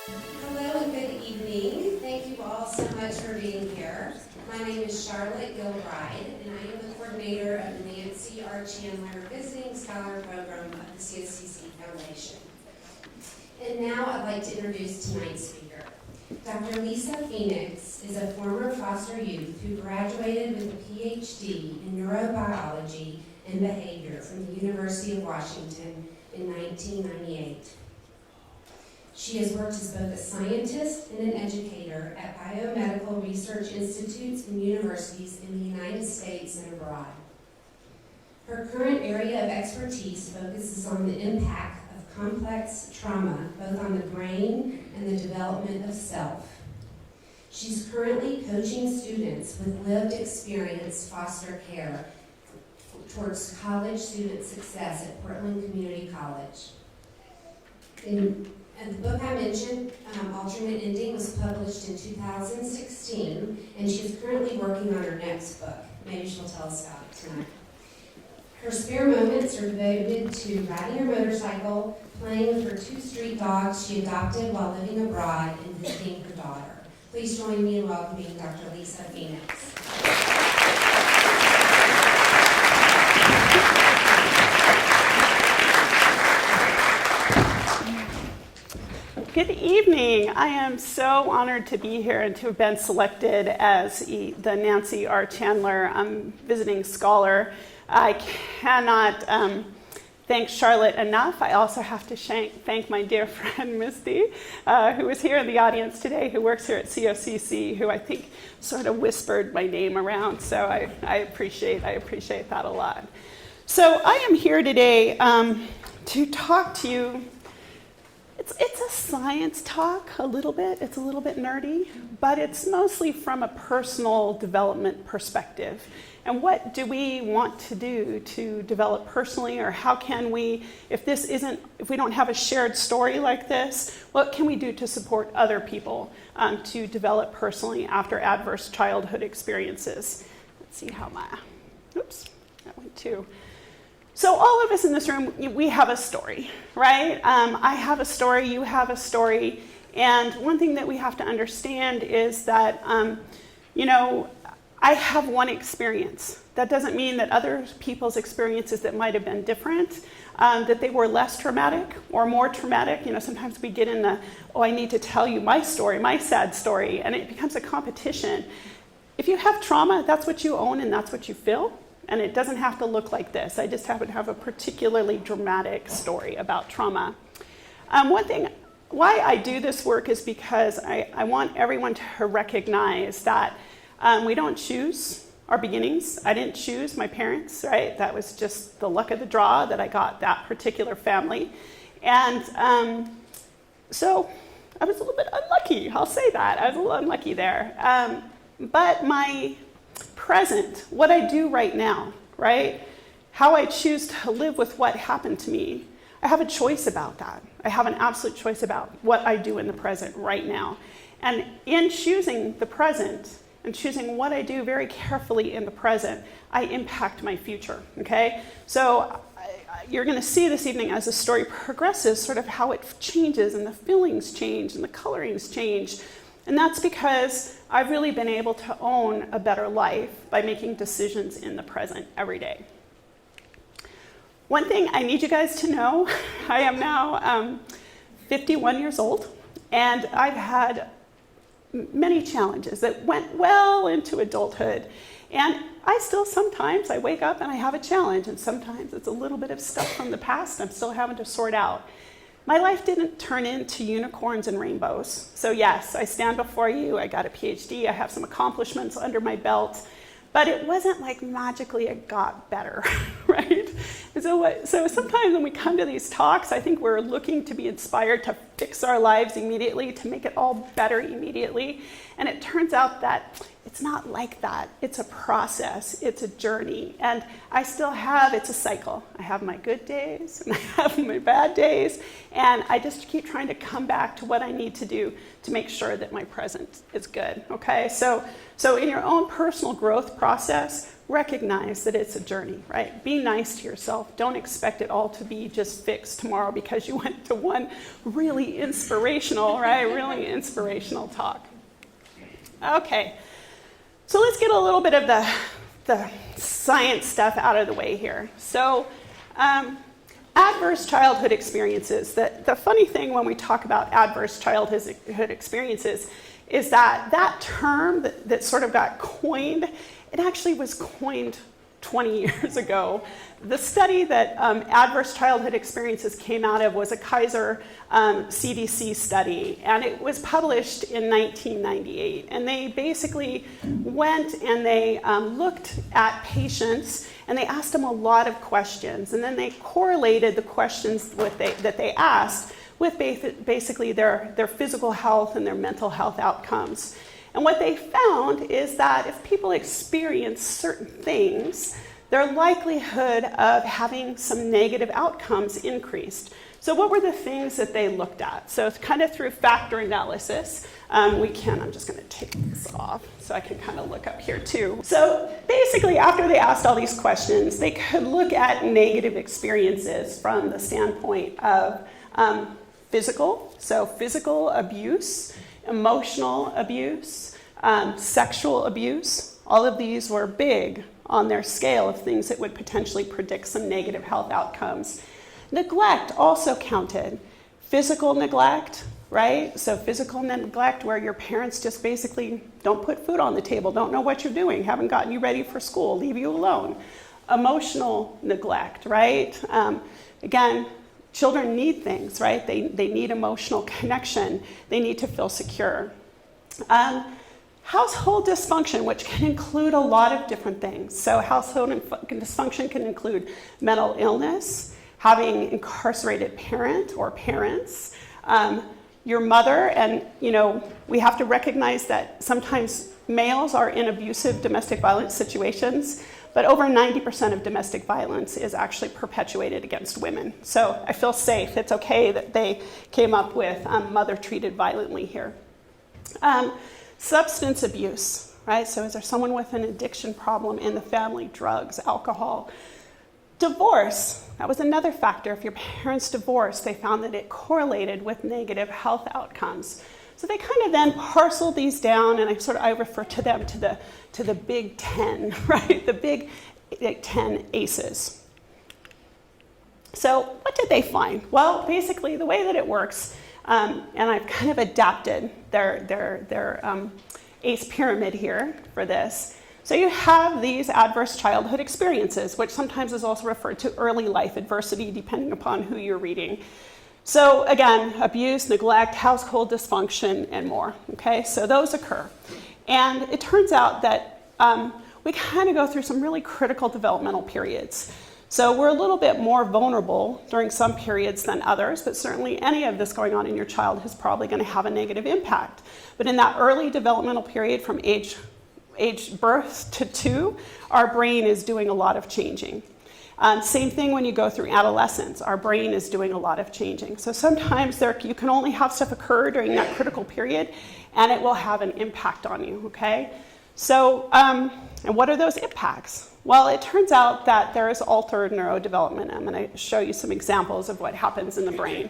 Hello and good evening. Thank you all so much for being here. My name is Charlotte Gilbride, and I am the coordinator of the Nancy R. Chandler Visiting Scholar Program of the COCC Foundation. And now I'd like to introduce tonight's speaker. Dr. Lisa Féinics is a former foster youth who graduated with a PhD in neurobiology and behavior from the University of Washington in 1998. She has worked as both a scientist and an educator at biomedical research institutes and universities in the United States and abroad. Her current area of expertise focuses on the impact of complex trauma, both on the brain and the development of self. She's currently coaching students with lived experience foster care towards college student success at Portland Community College. And the book I mentioned, Alternate Ending, was published in 2016, and she is currently working on her next book. Maybe she'll tell us about it tonight. Her spare moments are devoted to riding her motorcycle, playing with her 2 street dogs she adopted while living abroad, and visiting her daughter. Please join me in welcoming Dr. Lisa Féinics. Good evening. I am so honored to be here and to have been selected as the Nancy R. Chandler Visiting Scholar. I cannot thank Charlotte enough. I also have to thank my dear friend Misty, who is here in the audience today, who works here at COCC, who I think sort of whispered my name around. So I appreciate that a lot. So I am here today to talk to you. It's a science talk, a little bit. It's a little bit nerdy, but it's mostly from a personal development perspective. And what do we want to do to develop personally, or how can we, if we don't have a shared story like this, what can we do to support other people to develop personally after adverse childhood experiences? Let's see how that went too. So all of us in this room, we have a story, right? I have a story, you have a story, and one thing that we have to understand is that, I have one experience. That doesn't mean that other people's experiences that might have been different, that they were less traumatic or more traumatic. Sometimes we get in I need to tell you my story, my sad story, and it becomes a competition. If you have trauma, that's what you own and that's what you feel. And it doesn't have to look like this. I just happen to have a particularly dramatic story about trauma. One thing, why I do this work is because I want everyone to recognize that we don't choose our beginnings. I didn't choose my parents, right? That was just the luck of the draw that I got that particular family. And so I was a little bit unlucky, I'll say that. I was a little unlucky there. But my present, what I do right now, right? How I choose to live with what happened to me. I have a choice about that. I have an absolute choice about what I do in the present right now. And in choosing the present and choosing what I do very carefully in the present, I impact my future, okay? So you're gonna see this evening as the story progresses, sort of how it changes and the feelings change and the colorings change. And that's because I've really been able to own a better life by making decisions in the present every day. One thing I need you guys to know, I am now 51 years old, and I've had many challenges that went well into adulthood. And sometimes I wake up and I have a challenge, and sometimes it's a little bit of stuff from the past I'm still having to sort out. My life didn't turn into unicorns and rainbows. So yes, I stand before you, I got a PhD, I have some accomplishments under my belt, but it wasn't like magically it got better, right? And so sometimes when we come to these talks, I think we're looking to be inspired to fix our lives immediately, to make it all better immediately. And it turns out that it's not like that. It's a process, it's a journey. And it's a cycle. I have my good days and I have my bad days. And I just keep trying to come back to what I need to do to make sure that my present is good, okay? So in your own personal growth process, recognize that it's a journey, right? Be nice to yourself. Don't expect it all to be just fixed tomorrow because you went to one really inspirational, right? Really inspirational talk. Okay, so let's get a little bit of the science stuff out of the way here. So, adverse childhood experiences. The funny thing when we talk about adverse childhood experiences is that term that sort of got coined, it actually was coined 20 years ago. The study that adverse childhood experiences came out of was a Kaiser CDC study, and it was published in 1998. And they basically went and they looked at patients, and they asked them a lot of questions, and then they correlated the questions that they asked with basically their physical health and their mental health outcomes. And what they found is that if people experience certain things, their likelihood of having some negative outcomes increased. So what were the things that they looked at? So it's kind of through factor analysis. I'm just going to take this off so I can kind of look up here too. So basically, after they asked all these questions, they could look at negative experiences from the standpoint of physical abuse, emotional abuse, sexual abuse. All of these were big on their scale of things that would potentially predict some negative health outcomes. Neglect also counted. Physical neglect, right? So physical neglect where your parents just basically don't put food on the table, don't know what you're doing, haven't gotten you ready for school, leave you alone. Emotional neglect, right? Again, children need things, right? They need emotional connection. They need to feel secure. Household dysfunction, which can include a lot of different things. So household dysfunction can include mental illness, having incarcerated parent or parents, your mother, and we have to recognize that sometimes males are in abusive domestic violence situations, but over 90% of domestic violence is actually perpetuated against women. So I feel safe. It's okay that they came up with mother treated violently here. Substance abuse, right? So is there someone with an addiction problem in the family? Drugs, alcohol. Divorce, that was another factor. If your parents divorced, they found that it correlated with negative health outcomes. So they kind of then parceled these down, and I refer to them to the Big 10, right? The Big 10 ACEs. So what did they find? Well, basically the way that it works, and I've kind of adapted their ACE pyramid here for this. So you have these adverse childhood experiences, which sometimes is also referred to early life adversity, depending upon who you're reading. So again, abuse, neglect, household dysfunction, and more. Okay, so those occur. And it turns out that we kind of go through some really critical developmental periods. So we're a little bit more vulnerable during some periods than others, but certainly any of this going on in your child is probably going to have a negative impact. But in that early developmental period from age birth to 2, our brain is doing a lot of changing. Same thing when you go through adolescence. Our brain is doing a lot of changing. So sometimes you can only have stuff occur during that critical period, and it will have an impact on you, okay? So, and what are those impacts? Well, it turns out that there is altered neurodevelopment. I'm going to show you some examples of what happens in the brain.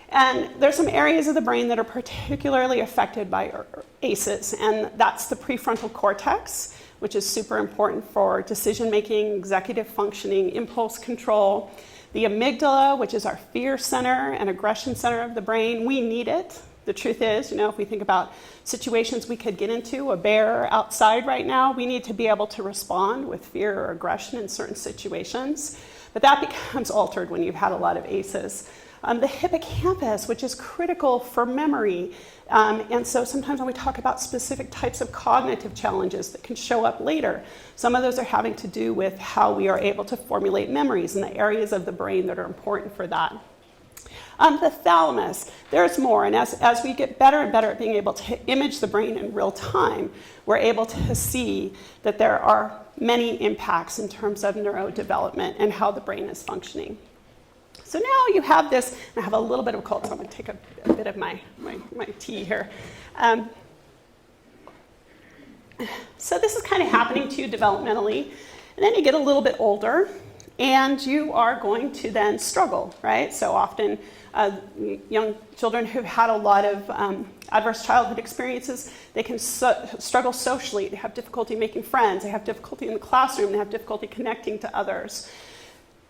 And there's some areas of the brain that are particularly affected by ACEs, and that's the prefrontal cortex, which is super important for decision-making, executive functioning, impulse control. The amygdala, which is our fear center and aggression center of the brain, we need it. The truth is, if we think about situations we could get into, a bear outside right now, we need to be able to respond with fear or aggression in certain situations. But that becomes altered when you've had a lot of ACEs. The hippocampus, which is critical for memory. And so sometimes when we talk about specific types of cognitive challenges that can show up later, some of those are having to do with how we are able to formulate memories and the areas of the brain that are important for that. The thalamus, there's more, and as we get better and better at being able to image the brain in real time, we're able to see that there are many impacts in terms of neurodevelopment and how the brain is functioning. So now you have this, and I have a little bit of a cold, so I'm going to take a bit of my tea here. So this is kind of happening to you developmentally, and then you get a little bit older, and you are going to then struggle, right? So often young children who've had a lot of adverse childhood experiences, they can struggle socially. They have difficulty making friends. They have difficulty in the classroom. They have difficulty connecting to others.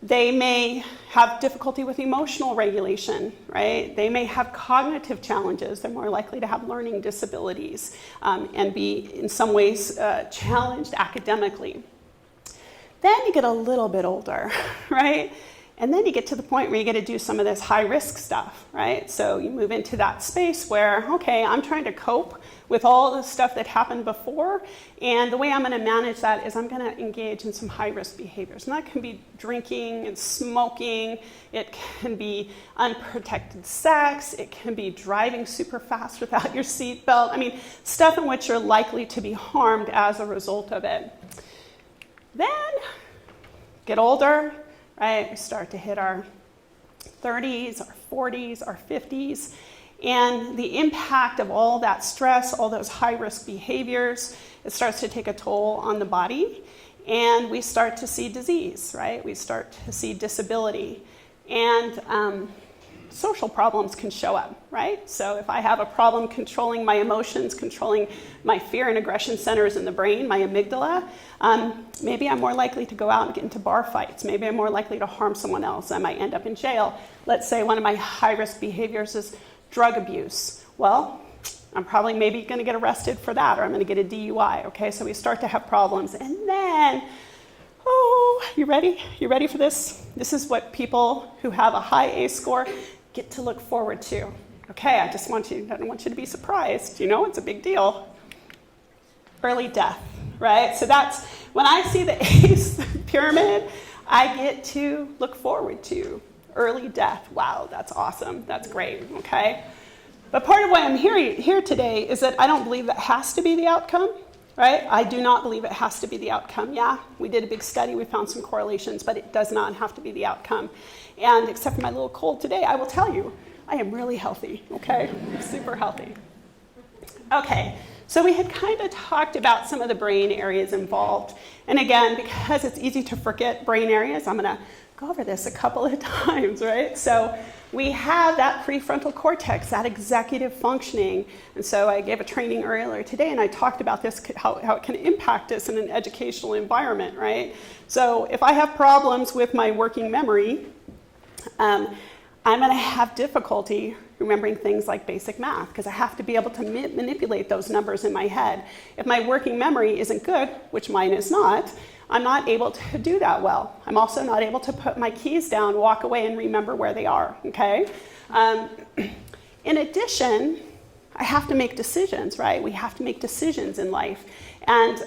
They may have difficulty with emotional regulation, right? They may have cognitive challenges. They're more likely to have learning disabilities and be, in some ways, challenged academically. Then you get a little bit older, right? And then you get to the point where you get to do some of this high-risk stuff, right? So you move into that space where, okay, I'm trying to cope with all the stuff that happened before, and the way I'm going to manage that is I'm going to engage in some high-risk behaviors. And that can be drinking and smoking. It can be unprotected sex. It can be driving super fast without your seatbelt. I mean, stuff in which you're likely to be harmed as a result of it. Then, get older, right? We start to hit our 30s, our 40s, our 50s, and the impact of all that stress, all those high-risk behaviors, it starts to take a toll on the body, and we start to see disease, right? We start to see disability, and social problems can show up, right? So if I have a problem controlling my emotions, controlling my fear and aggression centers in the brain, my amygdala, maybe I'm more likely to go out and get into bar fights. Maybe I'm more likely to harm someone else. I might end up in jail. Let's say one of my high-risk behaviors is drug abuse. Well, I'm probably maybe going to get arrested for that, or I'm going to get a DUI, okay? So we start to have problems. And then, oh, you ready? You ready for this? This is what people who have a high A score get to look forward to. Okay, I don't want you to be surprised. You know, it's a big deal. Early death, right? So that's, when I see the ACE pyramid, I get to look forward to early death. Wow, that's awesome. That's great, okay? But part of why I'm here today is that I don't believe that has to be the outcome, right? I do not believe it has to be the outcome. Yeah, we did a big study, we found some correlations, but it does not have to be the outcome. And except for my little cold today, I will tell you, I am really healthy, okay? I'm super healthy. Okay, so we had kind of talked about some of the brain areas involved. And again, because it's easy to forget brain areas, I'm gonna go over this a couple of times, right? So we have that prefrontal cortex, that executive functioning. And so I gave a training earlier today, and I talked about this, how it can impact us in an educational environment, right? So if I have problems with my working memory, I'm going to have difficulty remembering things like basic math, because I have to be able to manipulate those numbers in my head. If my working memory isn't good, which mine is not, I'm not able to do that well. I'm also not able to put my keys down, walk away, and remember where they are, okay? In addition, I have to make decisions, right? We have to make decisions in life. And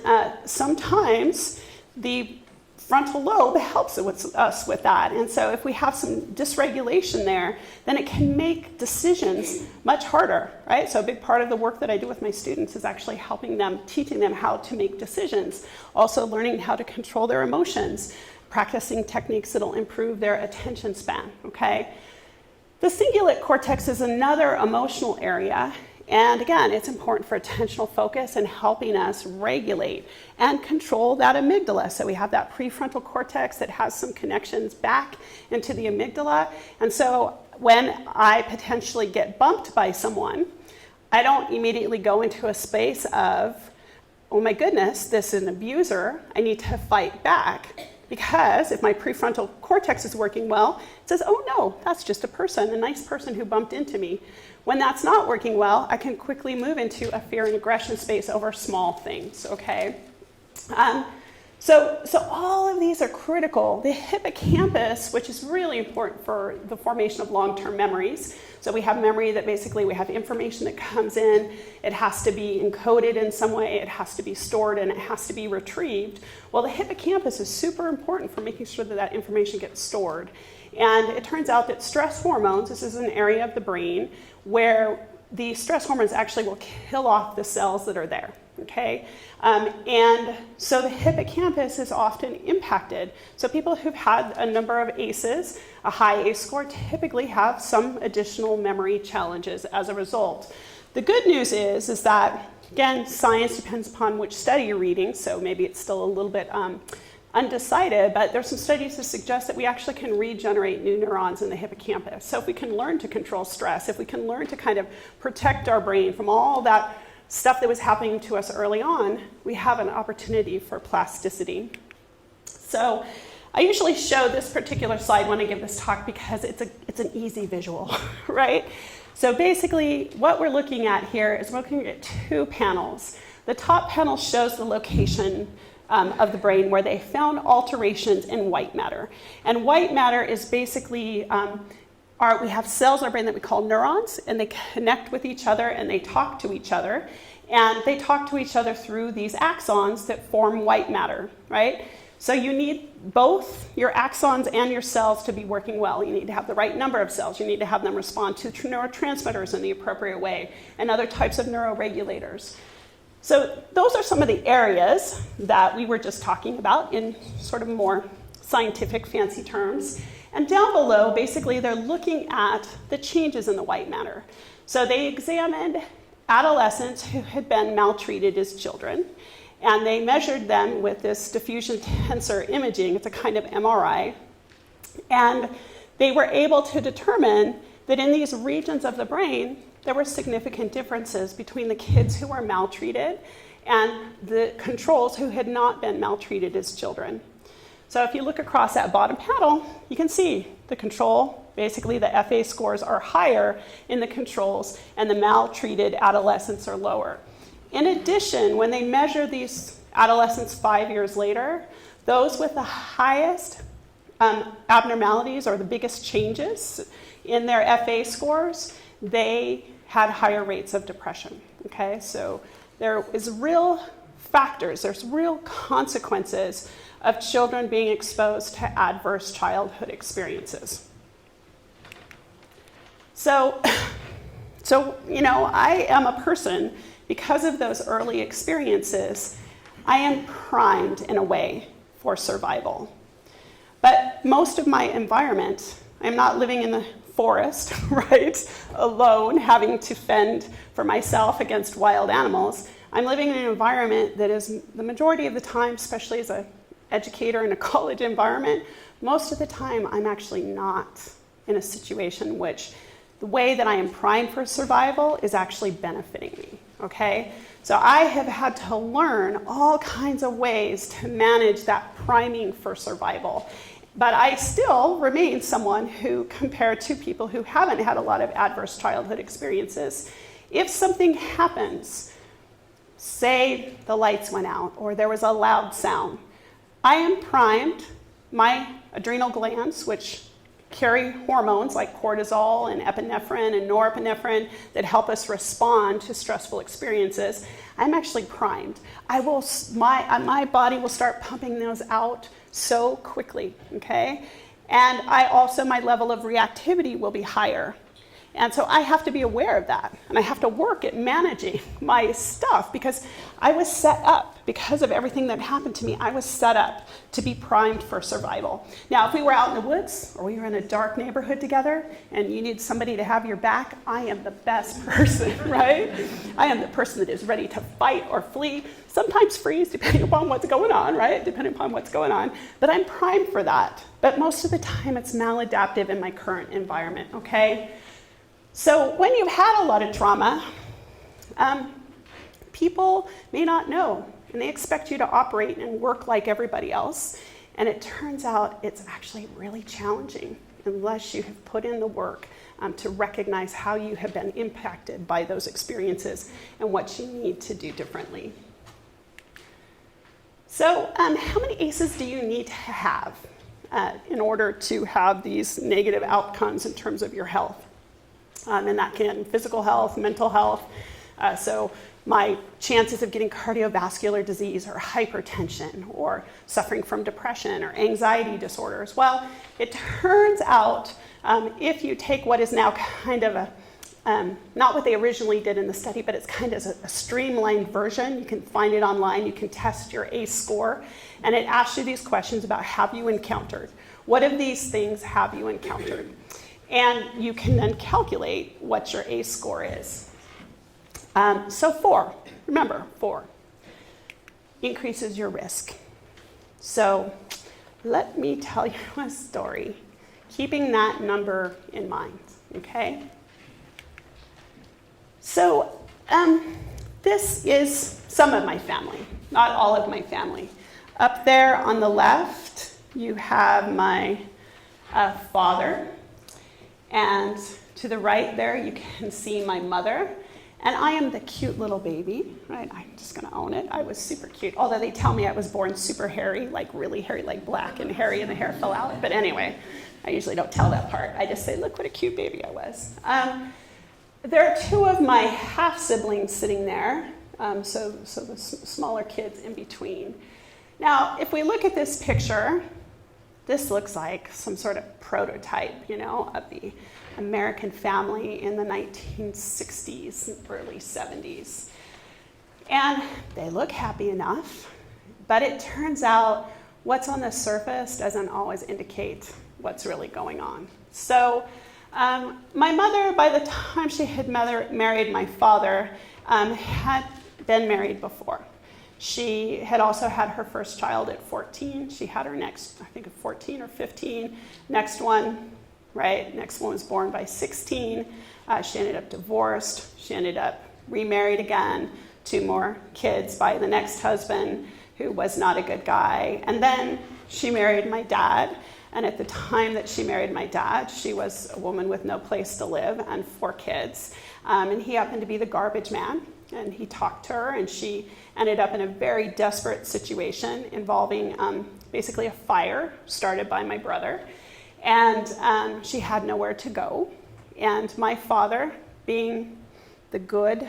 sometimes the frontal lobe helps us with that. And so if we have some dysregulation there, then it can make decisions much harder, right? So a big part of the work that I do with my students is actually helping them, teaching them how to make decisions, also learning how to control their emotions, practicing techniques that'll improve their attention span, okay? The cingulate cortex is another emotional area. And again, it's important for attentional focus and helping us regulate and control that amygdala. So we have that prefrontal cortex that has some connections back into the amygdala. And so when I potentially get bumped by someone, I don't immediately go into a space of, oh my goodness, this is an abuser, I need to fight back. Because if my prefrontal cortex is working well, it says, oh no, that's just a nice person who bumped into me. When that's not working well, I can quickly move into a fear and aggression space over small things, okay? So all of these are critical. The hippocampus, which is really important for the formation of long-term memories. So we have memory that basically we have information that comes in, it has to be encoded in some way, it has to be stored, and it has to be retrieved. Well, the hippocampus is super important for making sure that that information gets stored. And it turns out that stress hormones, this is an area of the brain where the stress hormones actually will kill off the cells that are there, okay? And so the hippocampus is often impacted. So people who've had a number of ACEs, a high ACE score, typically have some additional memory challenges as a result. The good news is that Again, science depends upon which study you're reading, so maybe it's still a little bit undecided, but there's some studies that suggest that we actually can regenerate new neurons in the hippocampus. So if we can learn to control stress, if we can learn to kind of protect our brain from all that stuff that was happening to us early on, we have an opportunity for plasticity. So I usually show this particular slide when I give this talk because it's an easy visual, right? So basically what we're looking at here is we're looking at two panels. The top panel shows the location of the brain where they found alterations in white matter. And white matter is basically, we have cells in our brain that we call neurons, and they connect with each other and they talk to each other. And they talk to each other through these axons that form white matter, right? So you need both your axons and your cells to be working well. You need to have the right number of cells. You need to have them respond to neurotransmitters in the appropriate way and other types of neuroregulators. So those are some of the areas that we were just talking about in sort of more scientific, fancy terms. And down below, basically, they're looking at the changes in the white matter. So they examined adolescents who had been maltreated as children, and they measured them with this diffusion tensor imaging. It's a kind of MRI. And they were able to determine that in these regions of the brain, there were significant differences between the kids who were maltreated and the controls who had not been maltreated as children. So if you look across that bottom panel, you can see the control, basically the FA scores are higher in the controls and the maltreated adolescents are lower. In addition, when they measure these adolescents 5 years later, those with the highest abnormalities or the biggest changes in their FA scores, they had higher rates of depression, okay? So there is real factors, there's real consequences of children being exposed to adverse childhood experiences. So I am a person, because of those early experiences, I am primed in a way for survival. But most of my environment, I'm not living in the forest, right, alone, having to fend for myself against wild animals. I'm living in an environment that is, the majority of the time, especially as an educator in a college environment, most of the time I'm actually not in a situation which the way that I am primed for survival is actually benefiting me, okay? So I have had to learn all kinds of ways to manage that priming for survival. But I still remain someone who, compared to people who haven't had a lot of adverse childhood experiences, if something happens, say the lights went out or there was a loud sound, I am primed. My adrenal glands, which carry hormones like cortisol and epinephrine and norepinephrine that help us respond to stressful experiences, I'm actually primed. My body will start pumping those out so quickly, okay? And my level of reactivity will be higher. And so I have to be aware of that. And I have to work at managing my stuff because I was set up, because of everything that happened to me, I was set up to be primed for survival. Now, if we were out in the woods or we were in a dark neighborhood together and you need somebody to have your back, I am the best person, right? I am the person that is ready to fight or flee, sometimes freeze, depending upon what's going on, right? Depending upon what's going on. But I'm primed for that. But most of the time, it's maladaptive in my current environment, okay? So when you've had a lot of trauma, people may not know, and they expect you to operate and work like everybody else. And it turns out it's actually really challenging unless you have put in the work to recognize how you have been impacted by those experiences and what you need to do differently. So how many ACEs do you need to have in order to have these negative outcomes in terms of your health? And that can physical health, mental health. So my chances of getting cardiovascular disease or hypertension or suffering from depression or anxiety disorders. Well, it turns out if you take what is now kind of not what they originally did in the study, but it's kind of a streamlined version. You can find it online. You can test your ACE score. And it asks you these questions about have you encountered? What of these things have you encountered? And you can then calculate what your ACE score is. So 4, remember 4, increases your risk. So let me tell you a story, keeping that number in mind, okay? So this is some of my family, not all of my family. Up there on the left, you have my father, and to the right there, you can see my mother. And I am the cute little baby, right? I'm just gonna own it. I was super cute. Although they tell me I was born super hairy, like really hairy, like black and hairy and the hair fell out. But anyway, I usually don't tell that part. I just say, look what a cute baby I was. There are 2 of my half-siblings sitting there, so the smaller kids in between. Now, if we look at this picture, this looks like some sort of prototype, of the American family in the 1960s, early 70s. And they look happy enough, but it turns out what's on the surface doesn't always indicate what's really going on. So my mother, by the time she had married my father, had been married before. She had also had her first child at 14. She had her next, I think, at 14 or 15. Next one was born by 16. She ended up divorced. She ended up remarried again, 2 more kids by the next husband, who was not a good guy. And then she married my dad. And at the time that she married my dad, she was a woman with no place to live and 4 kids. And he happened to be the garbage man. And he talked to her, and she ended up in a very desperate situation involving basically a fire started by my brother. And she had nowhere to go. And my father, being the good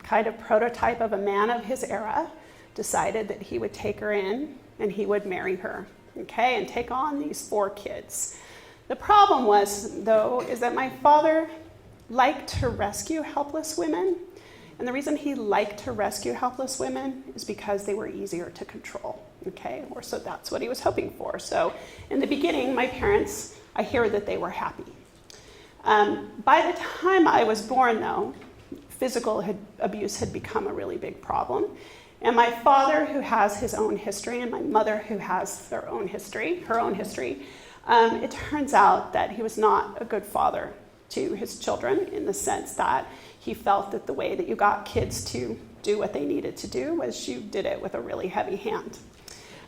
kind of prototype of a man of his era, decided that he would take her in and he would marry her, okay, and take on these 4 kids. The problem was, though, is that my father liked to rescue helpless women. And the reason he liked to rescue helpless women is because they were easier to control, okay? Or so that's what he was hoping for. So in the beginning, my parents, I hear that they were happy. By the time I was born, though, physical abuse had become a really big problem. And my father, who has his own history, and my mother, who has her own history, it turns out that he was not a good father to his children, in the sense that he felt that the way that you got kids to do what they needed to do was you did it with a really heavy hand.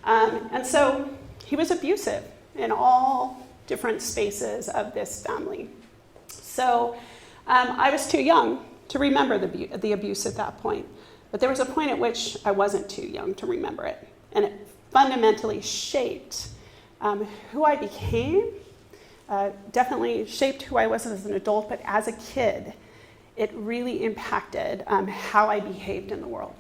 And so he was abusive in all different spaces of this family. So I was too young to remember the abuse at that point. But there was a point at which I wasn't too young to remember it. And it fundamentally shaped who I became, definitely shaped who I was as an adult, but as a kid, it really impacted how I behaved in the world.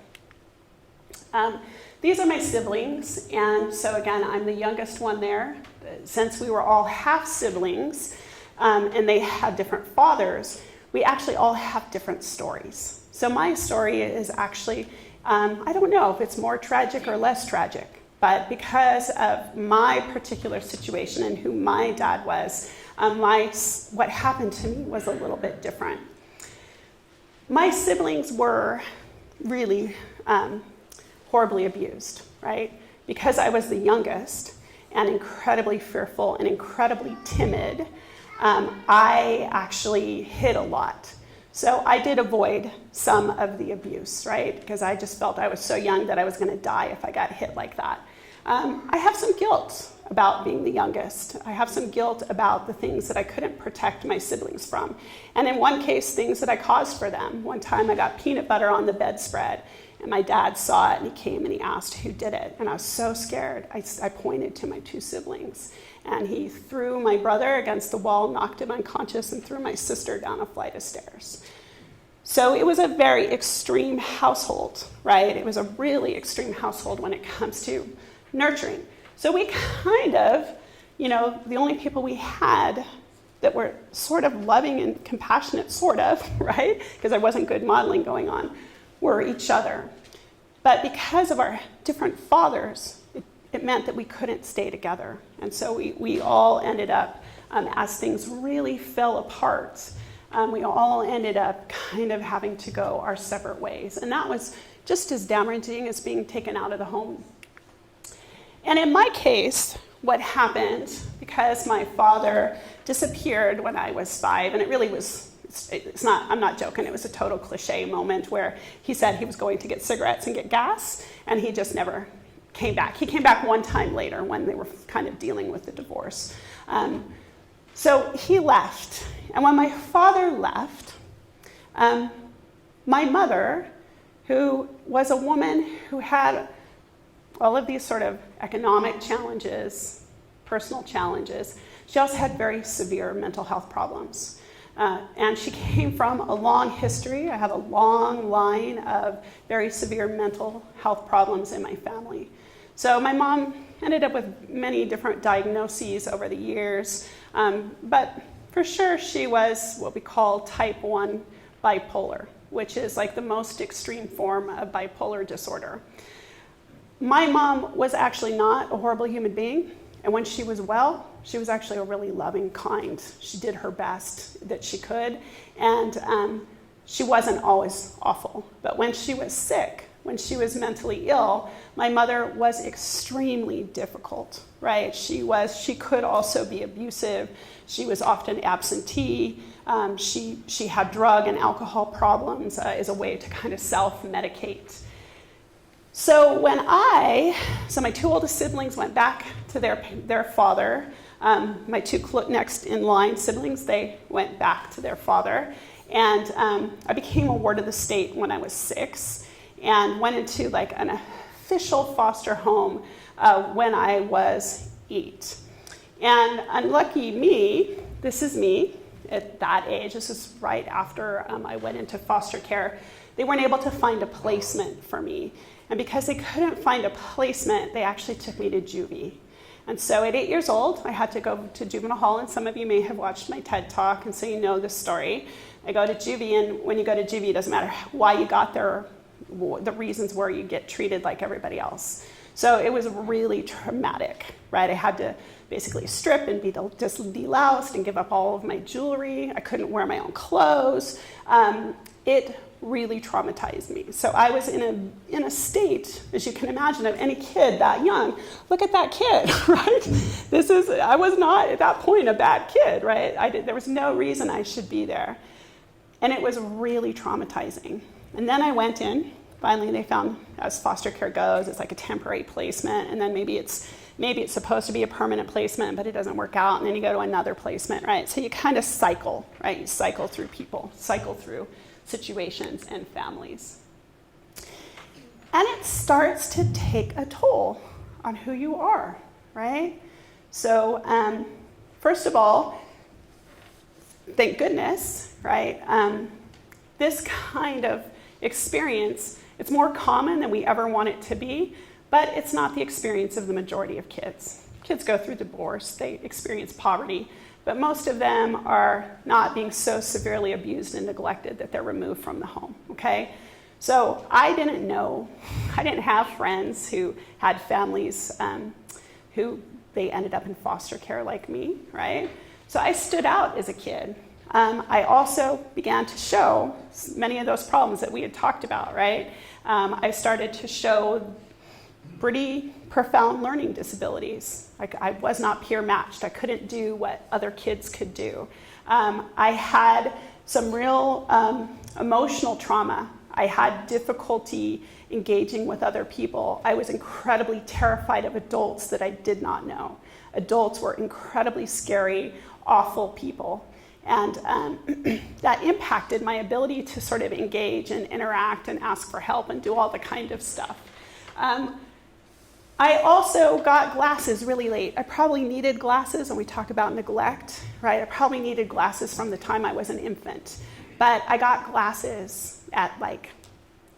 These are my siblings, and so again, I'm the youngest one there. Since we were all half-siblings, and they had different fathers, we actually all have different stories. So my story is actually, I don't know if it's more tragic or less tragic, but because of my particular situation and who my dad was, what happened to me was a little bit different. My siblings were really horribly abused, right? Because I was the youngest and incredibly fearful and incredibly timid, I actually hid a lot. So I did avoid some of the abuse, right? Because I just felt I was so young that I was going to die if I got hit like that. I have some guilt about being the youngest. I have some guilt about the things that I couldn't protect my siblings from. And in one case, things that I caused for them. One time I got peanut butter on the bedspread, and my dad saw it, and he came and he asked who did it. And I was so scared. I pointed to my 2 siblings, and he threw my brother against the wall, knocked him unconscious, and threw my sister down a flight of stairs. So it was a very extreme household, right? It was a really extreme household when it comes to nurturing. So we kind of, the only people we had that were sort of loving and compassionate, sort of, right? Because there wasn't good modeling going on, were each other. But because of our different fathers, it meant that we couldn't stay together. And so we all ended up, as things really fell apart, we all ended up kind of having to go our separate ways. And that was just as damaging as being taken out of the home. And in my case, what happened, because my father disappeared when I was 5, and it really was, I'm not joking, it was a total cliche moment where he said he was going to get cigarettes and get gas, and he just never came back. He came back one time later when they were kind of dealing with the divorce. So he left, and when my father left, my mother, who was a woman who had all of these sort of economic challenges, personal challenges, she also had very severe mental health problems. And she came from a long history. I have a long line of very severe mental health problems in my family. So my mom ended up with many different diagnoses over the years, but for sure she was what we call type 1 bipolar, which is like the most extreme form of bipolar disorder. My mom was actually not a horrible human being, and when she was well, she was actually a really loving, kind. She did her best that she could, and she wasn't always awful. But when she was sick, when she was mentally ill, my mother was extremely difficult, right? She could also be abusive. She was often absentee. She had drug and alcohol problems as a way to kind of self-medicate. So my 2 oldest siblings went back to their father. My 2 next in line siblings, they went back to their father. And I became a ward of the state when I was 6 and went into like an official foster home when I was 8. And unlucky me, this is me at that age, this is right after I went into foster care, they weren't able to find a placement for me. And because they couldn't find a placement, they actually took me to juvie. And so at 8 years old, I had to go to juvenile hall, and some of you may have watched my TED Talk, and so you know this story. I go to juvie, and when you go to juvie, it doesn't matter why you got there, the reasons where you get treated like everybody else. So it was really traumatic, right? I had to basically strip and be just deloused and give up all of my jewelry. I couldn't wear my own clothes. It really traumatized me. So I was in a state, as you can imagine, of any kid that young. Look at that kid, right? I was not at that point a bad kid, right? There was no reason I should be there. And it was really traumatizing. And then I went in. Finally, they found, as foster care goes, it's like a temporary placement, and then maybe it's supposed to be a permanent placement, but it doesn't work out, and then you go to another placement, right? So you kind of cycle, right? You cycle through people, cycle through situations and families. And it starts to take a toll on who you are, right? So first of all, thank goodness, right? This kind of experience, it's more common than we ever want it to be, but it's not the experience of the majority of kids. Kids go through divorce, they experience poverty, but most of them are not being so severely abused and neglected that they're removed from the home, okay? So I didn't have friends who had families who they ended up in foster care like me, right? So I stood out as a kid. I also began to show many of those problems that we had talked about, right? I started to show pretty profound learning disabilities. Like I was not peer matched. I couldn't do what other kids could do. I had some real emotional trauma. I had difficulty engaging with other people. I was incredibly terrified of adults that I did not know. Adults were incredibly scary, awful people. And that impacted my ability to sort of engage and interact and ask for help and do all the kind of stuff. I also got glasses really late. I probably needed glasses, and we talk about neglect, right? I probably needed glasses from the time I was an infant. But I got glasses at like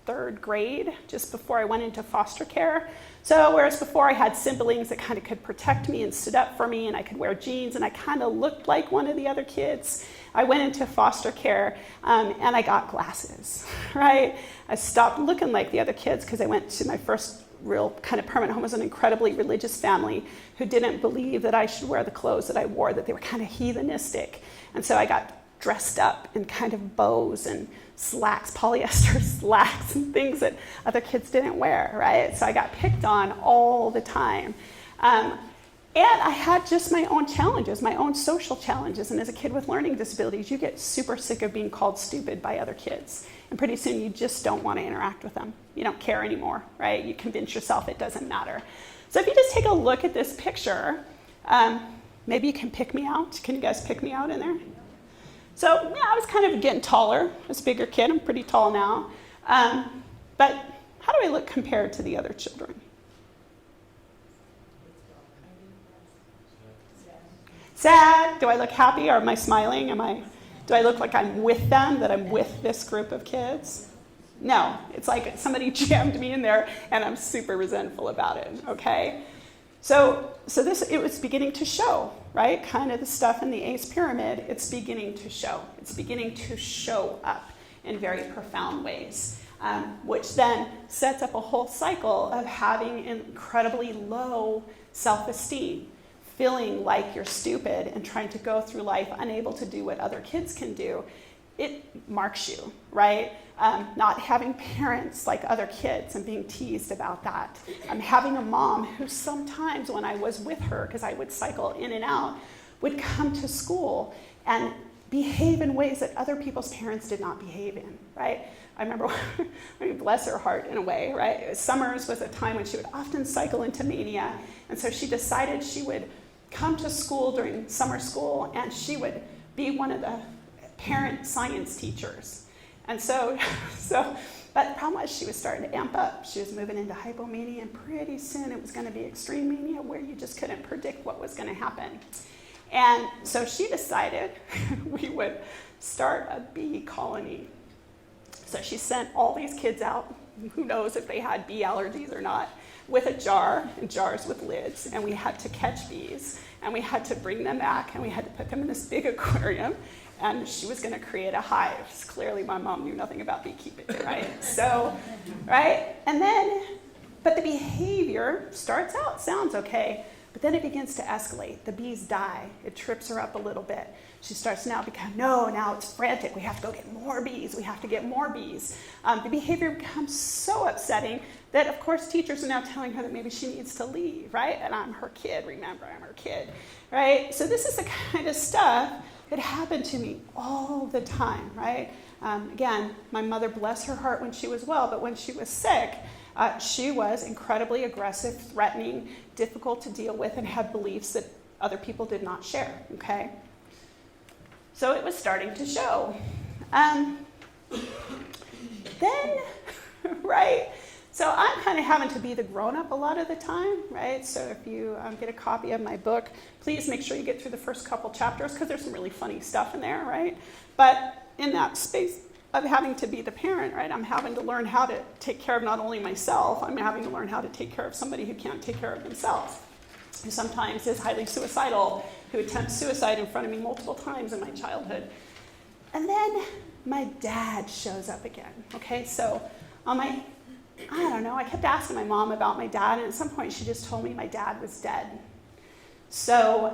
3rd grade, just before I went into foster care. So whereas before I had siblings that kind of could protect me and stood up for me, and I could wear jeans, and I kind of looked like one of the other kids, I went into foster care and I got glasses, right? I stopped looking like the other kids because I went to my first real kind of permanent home. Was an incredibly religious family who didn't believe that I should wear the clothes that I wore, that they were kind of heathenistic. And so I got dressed up in kind of bows and slacks, polyester slacks and things that other kids didn't wear, right? So I got picked on all the time. And I had just my own challenges, my own social challenges. And as a kid with learning disabilities, you get super sick of being called stupid by other kids. And pretty soon you just don't want to interact with them. You don't care anymore, right? You convince yourself it doesn't matter. So if you just take a look at this picture, maybe you can pick me out. Can you guys pick me out in there? So yeah, I was kind of getting taller. I was a bigger kid. I'm pretty tall now. But how do I look compared to the other children? Sad. Do I look happy, or am I smiling? Do I look like I'm with them, that I'm with this group of kids? No. It's like somebody jammed me in there and I'm super resentful about it, okay? So it was beginning to show, right? Kind of the stuff in the ACE pyramid, it's beginning to show. It's beginning to show up in very profound ways, which then sets up a whole cycle of having incredibly low self-esteem, feeling like you're stupid and trying to go through life unable to do what other kids can do. It marks you, right? Not having parents like other kids and being teased about that. Having a mom who sometimes when I was with her, because I would cycle in and out, would come to school and behave in ways that other people's parents did not behave in, right? I remember, bless her heart in a way, right? Summers was a time when she would often cycle into mania, and so she decided she would come to school during summer school and she would be one of the parent science teachers. And so, but the problem was she was starting to amp up. She was moving into hypomania, and pretty soon it was going to be extreme mania where you just couldn't predict what was going to happen. And so she decided we would start a bee colony. So she sent all these kids out, who knows if they had bee allergies or not, with a jar, and jars with lids, and we had to catch bees, and we had to bring them back, and we had to put them in this big aquarium, and she was going to create a hive. Clearly my mom knew nothing about beekeeping, right? So, right? And then, but the behavior starts out, sounds okay, but then it begins to escalate. The bees die. It trips her up a little bit. She starts now now it's frantic. We have to go get more bees. We have to get more bees. The behavior becomes so upsetting that, of course, teachers are now telling her that maybe she needs to leave, right? And I'm her kid, remember, I'm her kid, right? So this is the kind of stuff that happened to me all the time, right? Again, my mother, bless her heart, when she was well, but when she was sick, she was incredibly aggressive, threatening, difficult to deal with, and had beliefs that other people did not share, okay? So it was starting to show. Then, right? So I'm kind of having to be the grown-up a lot of the time, right? So if you get a copy of my book, please make sure you get through the first couple chapters, because there's some really funny stuff in there, right? But in that space of having to be the parent, right, I'm having to learn how to take care of not only myself, I'm having to learn how to take care of somebody who can't take care of themselves, who sometimes is highly suicidal, who attempts suicide in front of me multiple times in my childhood. And then my dad shows up again, okay? So on my, I don't know, I kept asking my mom about my dad, and at some point she just told me my dad was dead. So,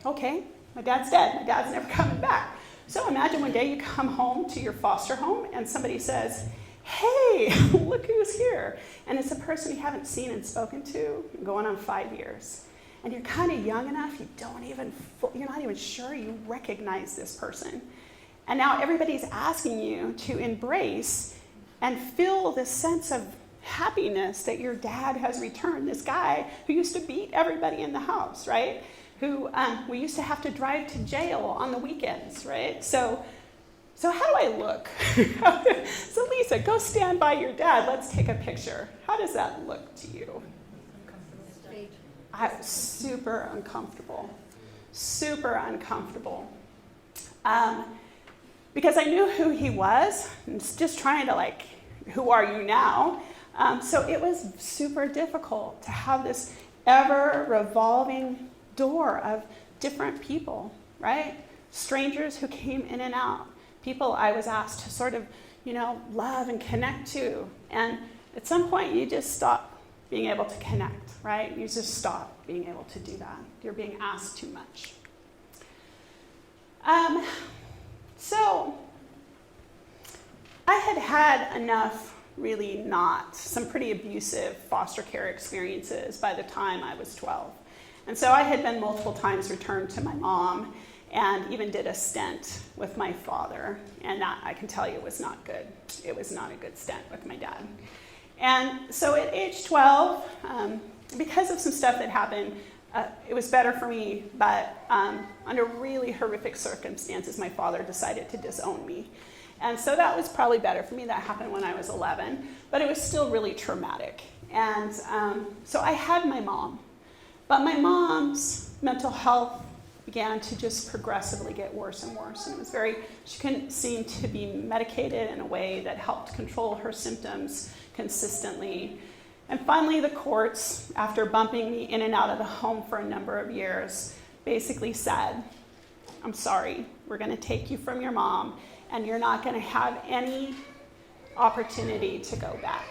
okay, my dad's dead. My dad's never coming back. So imagine one day you come home to your foster home and somebody says, hey, look who's here. And it's a person you haven't seen and spoken to going on 5 years. And you're kind of young enough, you're not even sure you recognize this person. And now everybody's asking you to embrace and feel this sense of happiness that your dad has returned, this guy who used to beat everybody in the house, right? Who we used to have to drive to jail on the weekends, right? So how do I look? So Lisa, go stand by your dad. Let's take a picture. How does that look to you? I was super uncomfortable. Because I knew who he was. I was just trying to who are you now? So it was super difficult to have this ever revolving door of different people, right? Strangers who came in and out. People I was asked to sort of, love and connect to. And at some point you just stop being able to connect, right? You just stop being able to do that. You're being asked too much. So I had enough, really some pretty abusive foster care experiences by the time I was 12. And so I had been multiple times returned to my mom and even did a stint with my father. And that, I can tell you, was not good. It was not a good stint with my dad. And so at age 12, because of some stuff that happened, it was better for me, but under really horrific circumstances, my father decided to disown me. And so that was probably better for me. That happened when I was 11, but it was still really traumatic. And so I had my mom, but my mom's mental health began to just progressively get worse and worse. And it was she couldn't seem to be medicated in a way that helped control her symptoms consistently. And finally, the courts, after bumping me in and out of the home for a number of years, basically said, I'm sorry, we're going to take you from your mom, and you're not going to have any opportunity to go back.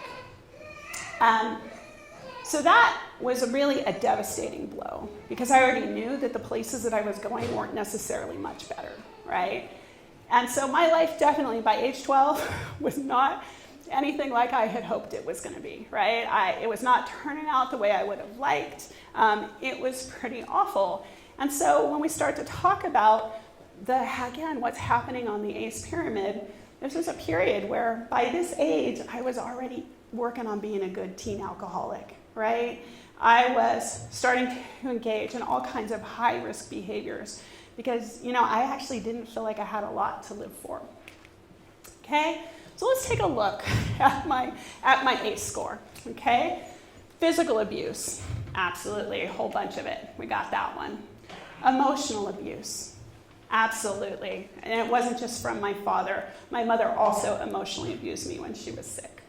So that was really a devastating blow, because I already knew that the places that I was going weren't necessarily much better, right? And so my life definitely, by age 12, was not anything like I had hoped it was going to be, right? It was not turning out the way I would have liked. It was pretty awful. And so when we start to talk about what's happening on the ACE pyramid, this was a period where by this age, I was already working on being a good teen alcoholic, right? I was starting to engage in all kinds of high-risk behaviors because, I actually didn't feel like I had a lot to live for. Okay? So let's take a look at my ACE score, okay? Physical abuse, absolutely, a whole bunch of it. We got that one. Emotional abuse, absolutely. And it wasn't just from my father. My mother also emotionally abused me when she was sick.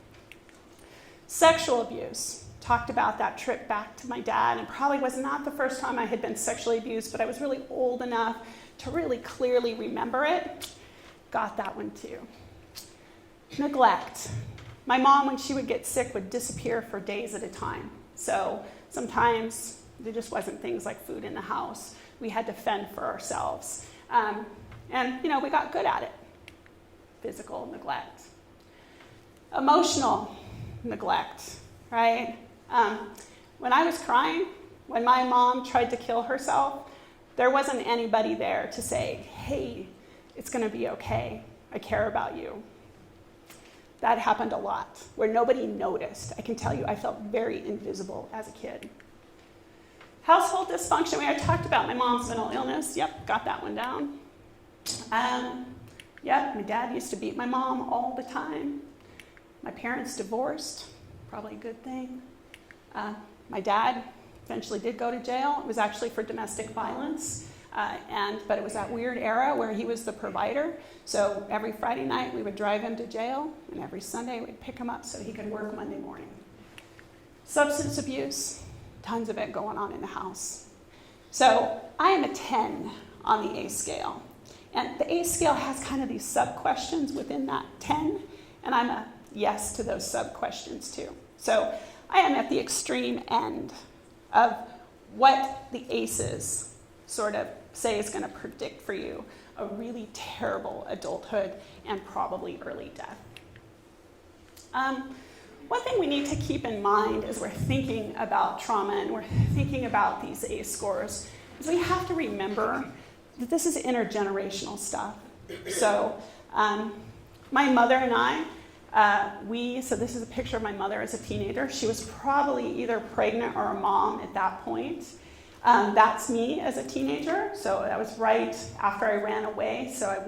Sexual abuse, talked about that trip back to my dad, and probably was not the first time I had been sexually abused, but I was really old enough to really clearly remember it. Got that one too. Neglect. My mom, when she would get sick, would disappear for days at a time. So sometimes there just wasn't things like food in the house. We had to fend for ourselves. And we got good at it. Physical neglect. Emotional neglect, right? When I was crying, when my mom tried to kill herself, there wasn't anybody there to say, hey, it's going to be okay. I care about you. That happened a lot, where nobody noticed. I can tell you, I felt very invisible as a kid. Household dysfunction, we already talked about my mom's mental illness. Yep, got that one down. My dad used to beat my mom all the time. My parents divorced, probably a good thing. My dad eventually did go to jail. It was actually for domestic violence. But it was that weird era where he was the provider. So every Friday night we would drive him to jail, and every Sunday we'd pick him up so he could work Monday morning. Substance abuse, tons of it going on in the house. So I am a 10 on the ACE scale. And the ACE scale has kind of these sub-questions within that 10, and I'm a yes to those sub-questions too. So I am at the extreme end of what the ACEs sort of say is going to predict for you a really terrible adulthood and probably early death. One thing we need to keep in mind as we're thinking about trauma and we're thinking about these ACE scores is we have to remember that this is intergenerational stuff. So my mother and I, so this is a picture of my mother as a teenager. She was probably either pregnant or a mom at that point. That's me as a teenager, so that was right after I ran away, so I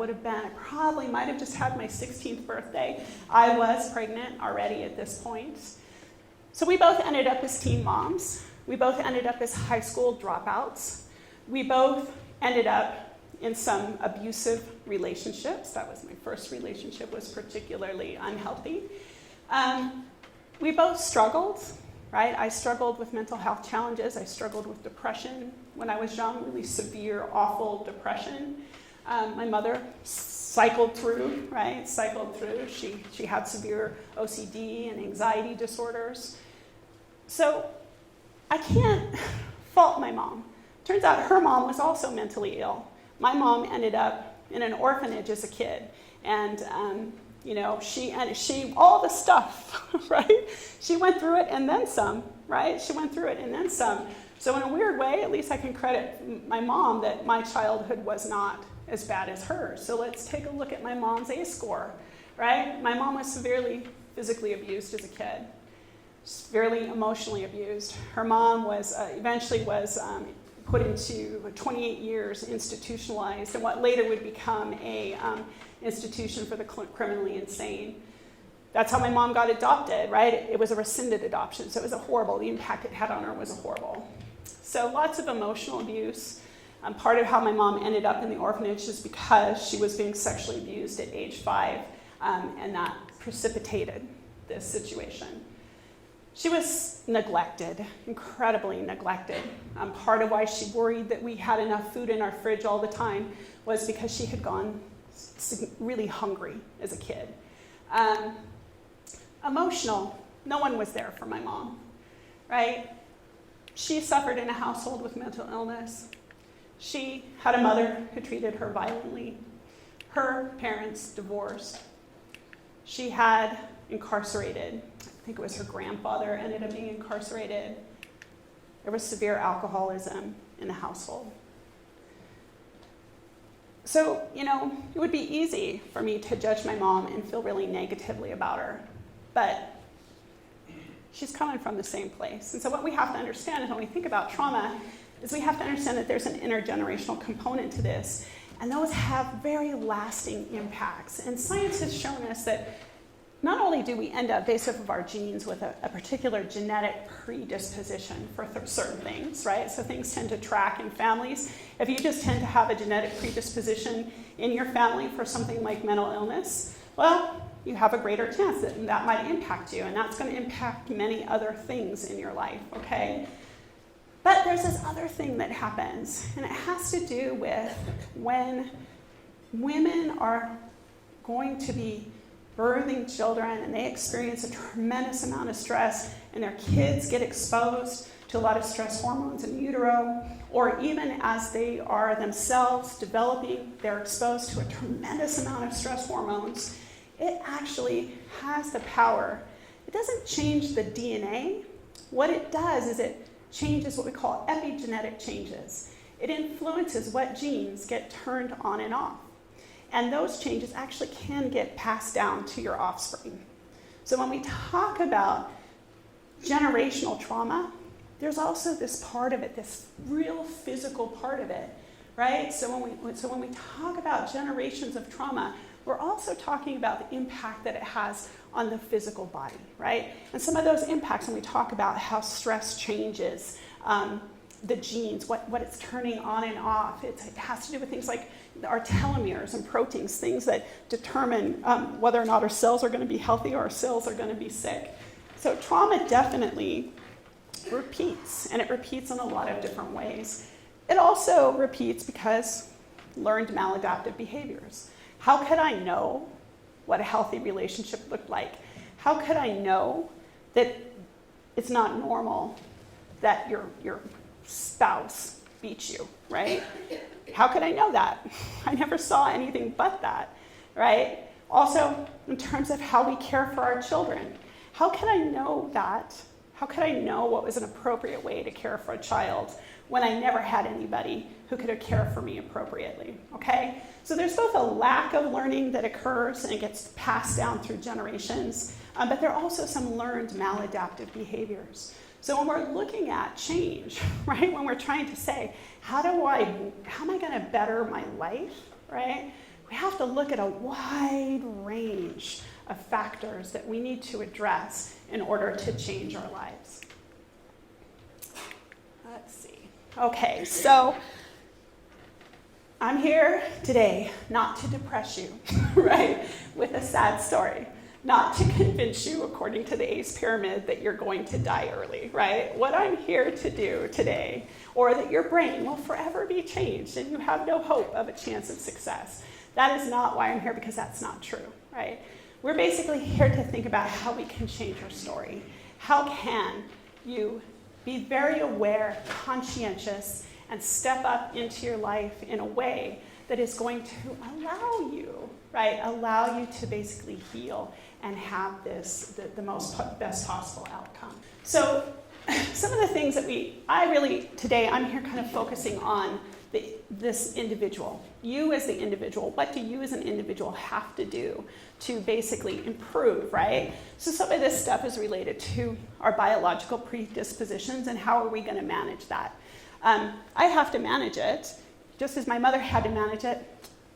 probably might have just had my 16th birthday. I was pregnant already at this point. So we both ended up as teen moms. We both ended up as high school dropouts. We both ended up in some abusive relationships. That was my first relationship, was particularly unhealthy. We both struggled. Right? I struggled with mental health challenges. I struggled with depression when I was young, really severe, awful depression. My mother cycled through, right? She had severe OCD and anxiety disorders. So I can't fault my mom. Turns out her mom was also mentally ill. My mom ended up in an orphanage as a kid. And, she, all the stuff, right? She went through it and then some, right? She went through it and then some. So in a weird way, at least I can credit my mom that my childhood was not as bad as hers. So let's take a look at my mom's ACE score, right? My mom was severely physically abused as a kid, severely emotionally abused. Her mom was eventually put into 28 years institutionalized in what later would become a institution for the criminally insane. That's how my mom got adopted, right? It was a rescinded adoption, so it was the impact it had on her was horrible. So lots of emotional abuse. Part of how my mom ended up in the orphanage is because she was being sexually abused at age 5, and that precipitated this situation. She was neglected, incredibly neglected. Part of why she worried that we had enough food in our fridge all the time was because she had gone really hungry as a kid. Emotional, no one was there for my mom, right? She suffered in a household with mental illness. She had a mother who treated her violently. Her parents divorced. She had incarcerated. I think it was her grandfather ended up being incarcerated. There was severe alcoholism in the household. So, it would be easy for me to judge my mom and feel really negatively about her, but she's coming from the same place. And so what we have to understand is when we think about trauma is we have to understand that there's an intergenerational component to this, and those have very lasting impacts. And science has shown us that not only do we end up, based off of our genes, with a particular genetic predisposition for certain things, right? So things tend to track in families. If you just tend to have a genetic predisposition in your family for something like mental illness, well, you have a greater chance that might impact you, and that's going to impact many other things in your life, okay? But there's this other thing that happens, and it has to do with when women are going to be birthing children and they experience a tremendous amount of stress, and their kids get exposed to a lot of stress hormones in utero, or even as they are themselves developing, they're exposed to a tremendous amount of stress hormones. It actually has the power. It doesn't change the DNA. What it does is it changes what we call epigenetic changes. It influences what genes get turned on and off. And those changes actually can get passed down to your offspring. So when we talk about generational trauma, there's also this part of it, this real physical part of it, right? So when we talk about generations of trauma, we're also talking about the impact that it has on the physical body, right? And some of those impacts, when we talk about how stress changes the genes, what it's turning on and off, it has to do with things like our telomeres and proteins, things that determine whether or not our cells are going to be healthy or our cells are going to be sick. So trauma definitely repeats, and it repeats in a lot of different ways. It also repeats because learned maladaptive behaviors. How could I know what a healthy relationship looked like? How could I know that it's not normal that your spouse beats you, right? How could I know that? I never saw anything but that, right? Also, in terms of how we care for our children, how could I know that? How could I know what was an appropriate way to care for a child when I never had anybody who could care for me appropriately, okay? So there's both a lack of learning that occurs and it gets passed down through generations, but there are also some learned maladaptive behaviors. So when we're looking at change, right, when we're trying to say, how am I going to better my life, right, we have to look at a wide range of factors that we need to address in order to change our lives. Let's see. Okay, so I'm here today not to depress you, right, with a sad story. Not to convince you, according to the ACE pyramid, that you're going to die early, right? What I'm here to do today, or that your brain will forever be changed and you have no hope of a chance of success. That is not why I'm here, because that's not true, right? We're basically here to think about how we can change our story. How can you be very aware, conscientious, and step up into your life in a way that is going to allow you, right, allow you to basically heal and have this, the best possible outcome. So some of the things that today I'm here kind of focusing on this individual. You as the individual, what do you as an individual have to do to basically improve, right? So some of this stuff is related to our biological predispositions and how are we going to manage that. I have to manage it, just as my mother had to manage it.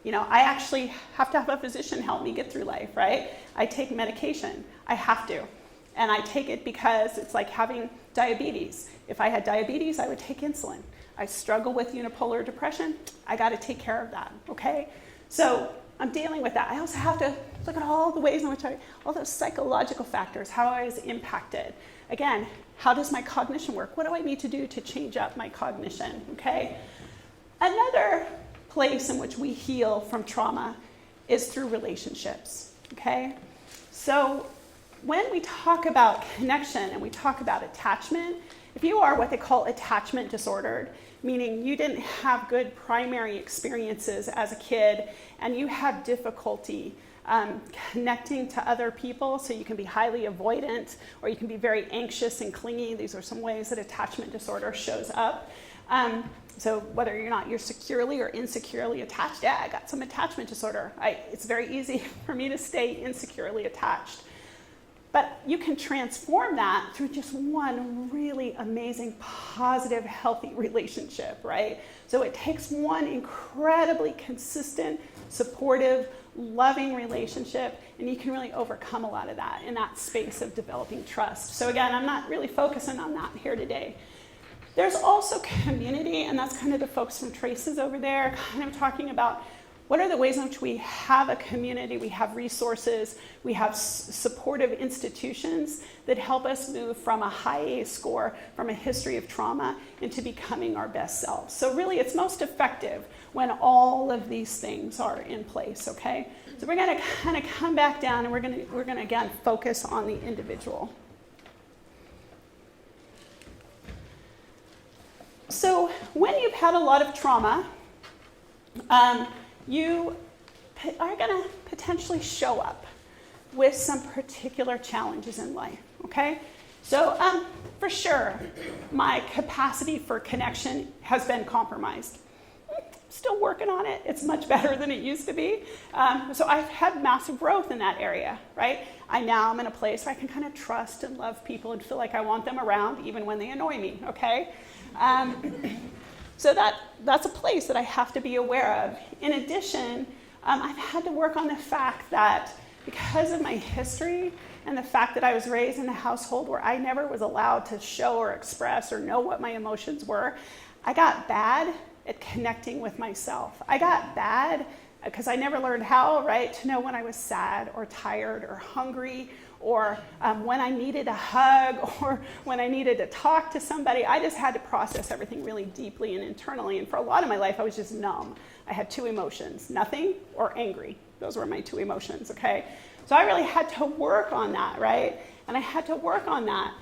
You know, I actually have to have a physician help me get through life, right? I take medication. I have to. And I take it because it's like having diabetes. If I had diabetes, I would take insulin. I struggle with unipolar depression. I got to take care of that, okay? So I'm dealing with that. I also have to look at all the ways in which all those psychological factors, how I was impacted. Again, how does my cognition work? What do I need to do to change up my cognition, okay? Another place in which we heal from trauma is through relationships, okay? So when we talk about connection and we talk about attachment, if you are what they call attachment disordered, meaning you didn't have good primary experiences as a kid and you have difficulty connecting to other people, so you can be highly avoidant or you can be very anxious and clingy. These are some ways that attachment disorder shows up. So whether you're securely or insecurely attached, yeah, I got some attachment disorder. It's very easy for me to stay insecurely attached. But you can transform that through just one really amazing, positive, healthy relationship, right? So it takes one incredibly consistent, supportive, loving relationship, and you can really overcome a lot of that in that space of developing trust. So again, I'm not really focusing on that here today. There's also community, and that's kind of the folks from Traces over there, kind of talking about what are the ways in which we have a community, we have resources, we have supportive institutions that help us move from a high A score, from a history of trauma, into becoming our best selves. So really, it's most effective when all of these things are in place, okay? So we're gonna kind of come back down and we're gonna again focus on the individual. So when you've had a lot of trauma, you are going to potentially show up with some particular challenges in life, okay? So for sure, my capacity for connection has been compromised. Still working on it. It's much better than it used to be. So I've had massive growth in that area, right? Now I'm in a place where I can kind of trust and love people and feel like I want them around even when they annoy me, okay? So that's a place that I have to be aware of. In addition, I've had to work on the fact that because of my history and the fact that I was raised in a household where I never was allowed to show or express or know what my emotions were, I got bad at connecting with myself. I got bad because I never learned how, right, to know when I was sad or tired or hungry, or when I needed a hug, or when I needed to talk to somebody. I just had to process everything really deeply and internally. And for a lot of my life, I was just numb. I had two emotions, nothing or angry. Those were my two emotions, okay? So I really had to work on that, right? And I had to work on that.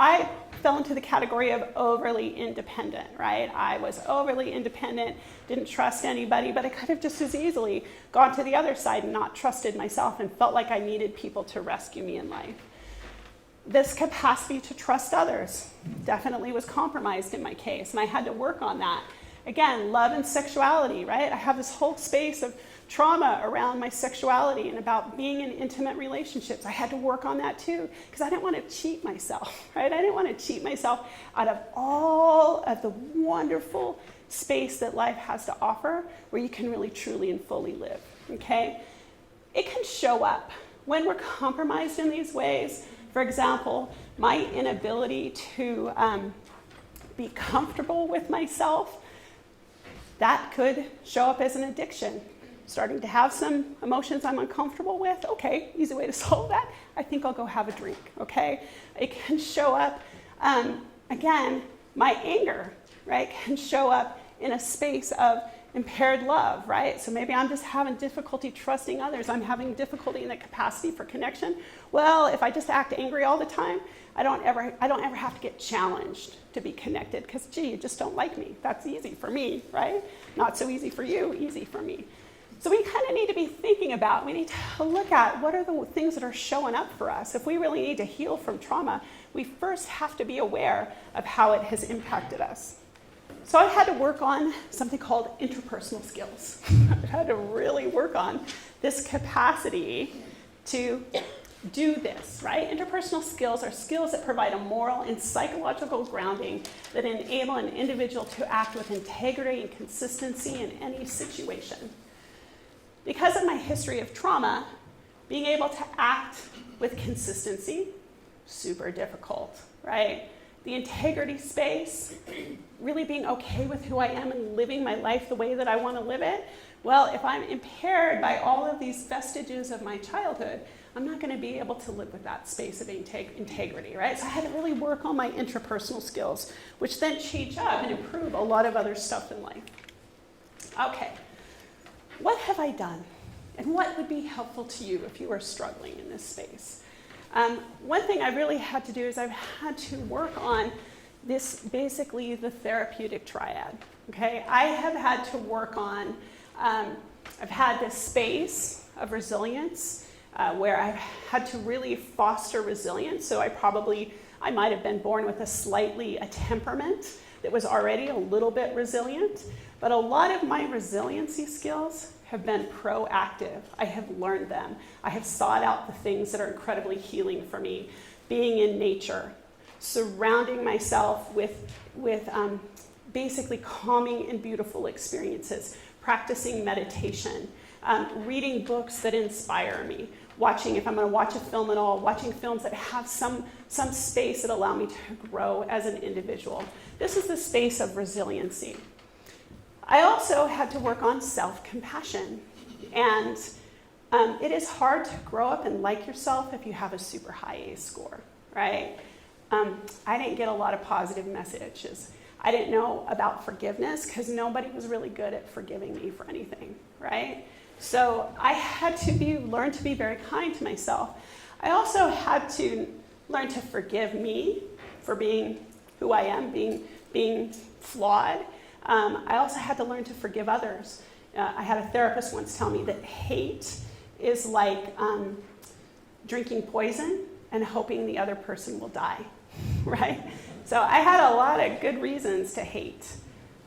I fell into the category of overly independent, right? I was overly independent, didn't trust anybody, but I could have just as easily gone to the other side and not trusted myself and felt like I needed people to rescue me in life. This capacity to trust others definitely was compromised in my case, and I had to work on that. Again, love and sexuality, right? I have this whole space of trauma around my sexuality and about being in intimate relationships. I had to work on that too, because I didn't want to cheat myself, right? I didn't want to cheat myself out of all of the wonderful space that life has to offer, where you can really, truly, and fully live, okay? It can show up when we're compromised in these ways. For example, my inability to be comfortable with myself, that could show up as an addiction. Starting to have some emotions I'm uncomfortable with, okay, easy way to solve that. I think I'll go have a drink, okay? It can show up, again, my anger, right, can show up in a space of impaired love, right? So maybe I'm just having difficulty trusting others. I'm having difficulty in the capacity for connection. Well, if I just act angry all the time, I don't ever have to get challenged to be connected because, gee, you just don't like me. That's easy for me, right? Not so easy for you, easy for me. So we kind of need to be thinking about, we need to look at what are the things that are showing up for us. If we really need to heal from trauma, we first have to be aware of how it has impacted us. So I had to work on something called interpersonal skills. I had to really work on this capacity to do this, right? Interpersonal skills are skills that provide a moral and psychological grounding that enable an individual to act with integrity and consistency in any situation. Because of my history of trauma, being able to act with consistency, super difficult, right? The integrity space, really being okay with who I am and living my life the way that I want to live it. Well, if I'm impaired by all of these vestiges of my childhood, I'm not going to be able to live with that space of integrity, right? So I had to really work on my interpersonal skills, which then change up and improve a lot of other stuff in life. Okay, what have I done? And what would be helpful to you if you are struggling in this space? One thing I really had to do is I've had to work on this, basically the therapeutic triad, okay? I have had to work on, I've had this space of resilience where I've had to really foster resilience. So I might have been born with a temperament that was already a little bit resilient, but a lot of my resiliency skills have been proactive. I have learned them. I have sought out the things that are incredibly healing for me. Being in nature, surrounding myself with basically calming and beautiful experiences, practicing meditation, reading books that inspire me, watching, if I'm going to watch a film at all, watching films that have some space that allow me to grow as an individual. This is the space of resiliency. I also had to work on self-compassion. And it is hard to grow up and like yourself if you have a super high ACE score, right? I didn't get a lot of positive messages. I didn't know about forgiveness because nobody was really good at forgiving me for anything, right? So I had to learn to be very kind to myself. I also had to learn to forgive me for being who I am, being flawed. I also had to learn to forgive others. I had a therapist once tell me that hate is like drinking poison and hoping the other person will die, right? So I had a lot of good reasons to hate.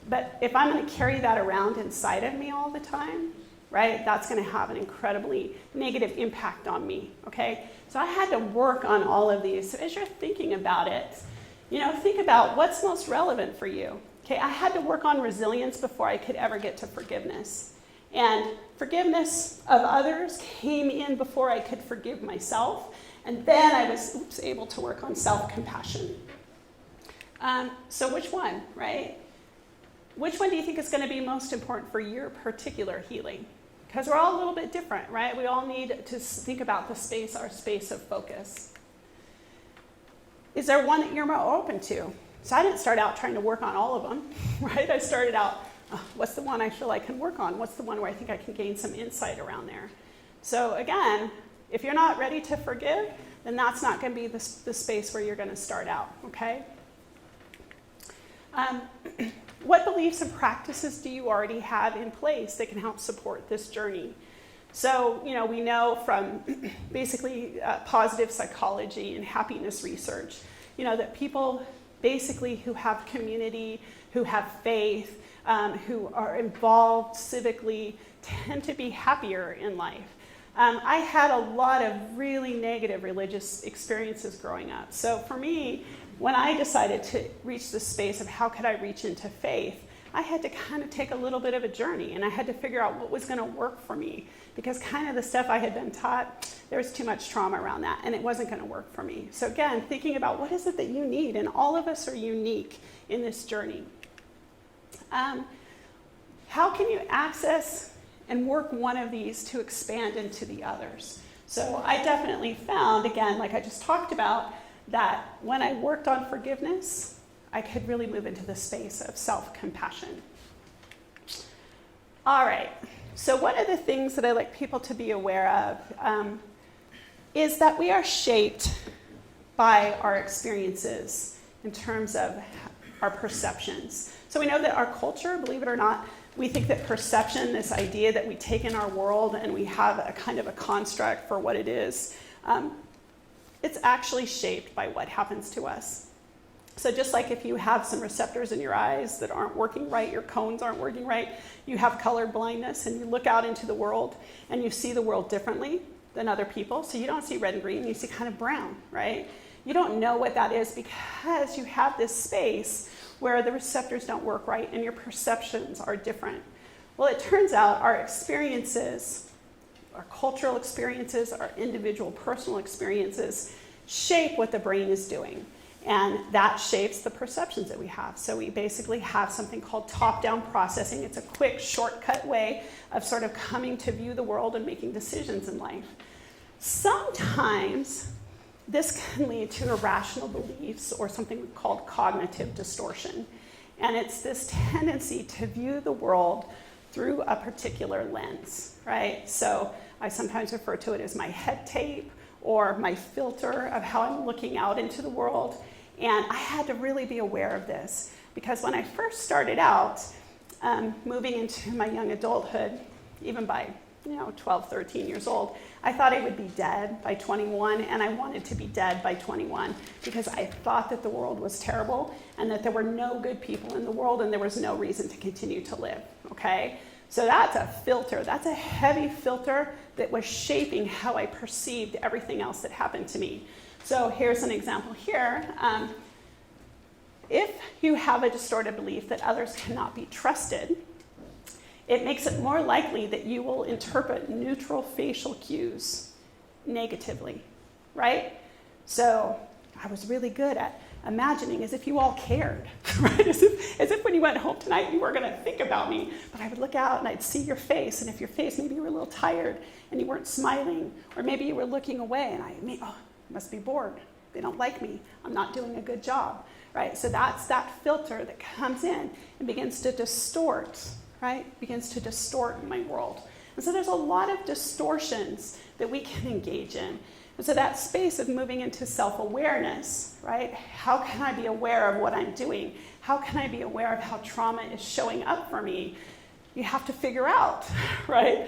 But if I'm going to carry that around inside of me all the time, right, that's going to have an incredibly negative impact on me, okay? So I had to work on all of these. So as you're thinking about it, think about what's most relevant for you. Okay, I had to work on resilience before I could ever get to forgiveness. And forgiveness of others came in before I could forgive myself. And then I was able to work on self-compassion. So which one, right? Which one do you think is going to be most important for your particular healing? Because we're all a little bit different, right? We all need to think about our space of focus. Is there one that you're more open to? So I didn't start out trying to work on all of them, right? I started out, what's the one I feel I can work on? What's the one where I think I can gain some insight around there? So again, if you're not ready to forgive, then that's not going to be the space where you're going to start out, okay? What beliefs and practices do you already have in place that can help support this journey? So, we know from basically positive psychology and happiness research, that people basically who have community, who have faith, who are involved civically, tend to be happier in life. I had a lot of really negative religious experiences growing up. So for me, when I decided to reach the space of how could I reach into faith, I had to kind of take a little bit of a journey, and I had to figure out what was going to work for me, because kind of the stuff I had been taught, there was too much trauma around that, and it wasn't going to work for me. So again, thinking about what is it that you need, and all of us are unique in this journey. How can you access and work one of these to expand into the others? So I definitely found, again, like I just talked about, that when I worked on forgiveness, I could really move into the space of self-compassion. All right, so one of the things that I like people to be aware of is that we are shaped by our experiences in terms of our perceptions. So we know that our culture, believe it or not, we think that perception, this idea that we take in our world and we have a kind of a construct for what it is, it's actually shaped by what happens to us. So just like if you have some receptors in your eyes that aren't working right, your cones aren't working right, you have color blindness and you look out into the world and you see the world differently than other people. So you don't see red and green, you see kind of brown, right? You don't know what that is because you have this space where the receptors don't work right and your perceptions are different. Well, it turns out our experiences, our cultural experiences, our individual personal experiences shape what the brain is doing. And that shapes the perceptions that we have. So we basically have something called top-down processing. It's a quick, shortcut way of sort of coming to view the world and making decisions in life. Sometimes this can lead to irrational beliefs or something called cognitive distortion. And it's this tendency to view the world through a particular lens, right? So I sometimes refer to it as my head tape or my filter of how I'm looking out into the world. And I had to really be aware of this because when I first started out, moving into my young adulthood, even by 12, 13 years old, I thought I would be dead by 21, and I wanted to be dead by 21 because I thought that the world was terrible and that there were no good people in the world and there was no reason to continue to live, okay? So that's a filter. That's a heavy filter that was shaping how I perceived everything else that happened to me. So here's an example here. If you have a distorted belief that others cannot be trusted, it makes it more likely that you will interpret neutral facial cues negatively, right? So I was really good at imagining as if you all cared, right? As if when you went home tonight, you were going to think about me. But I would look out and I'd see your face, and if your face, maybe you were a little tired and you weren't smiling, or maybe you were looking away, and I must be bored. They don't like me. I'm not doing a good job, right? So that's that filter that comes in and begins to distort, right? Begins to distort my world. And so there's a lot of distortions that we can engage in. And so that space of moving into self-awareness, right? How can I be aware of what I'm doing? How can I be aware of how trauma is showing up for me? You have to figure out, right?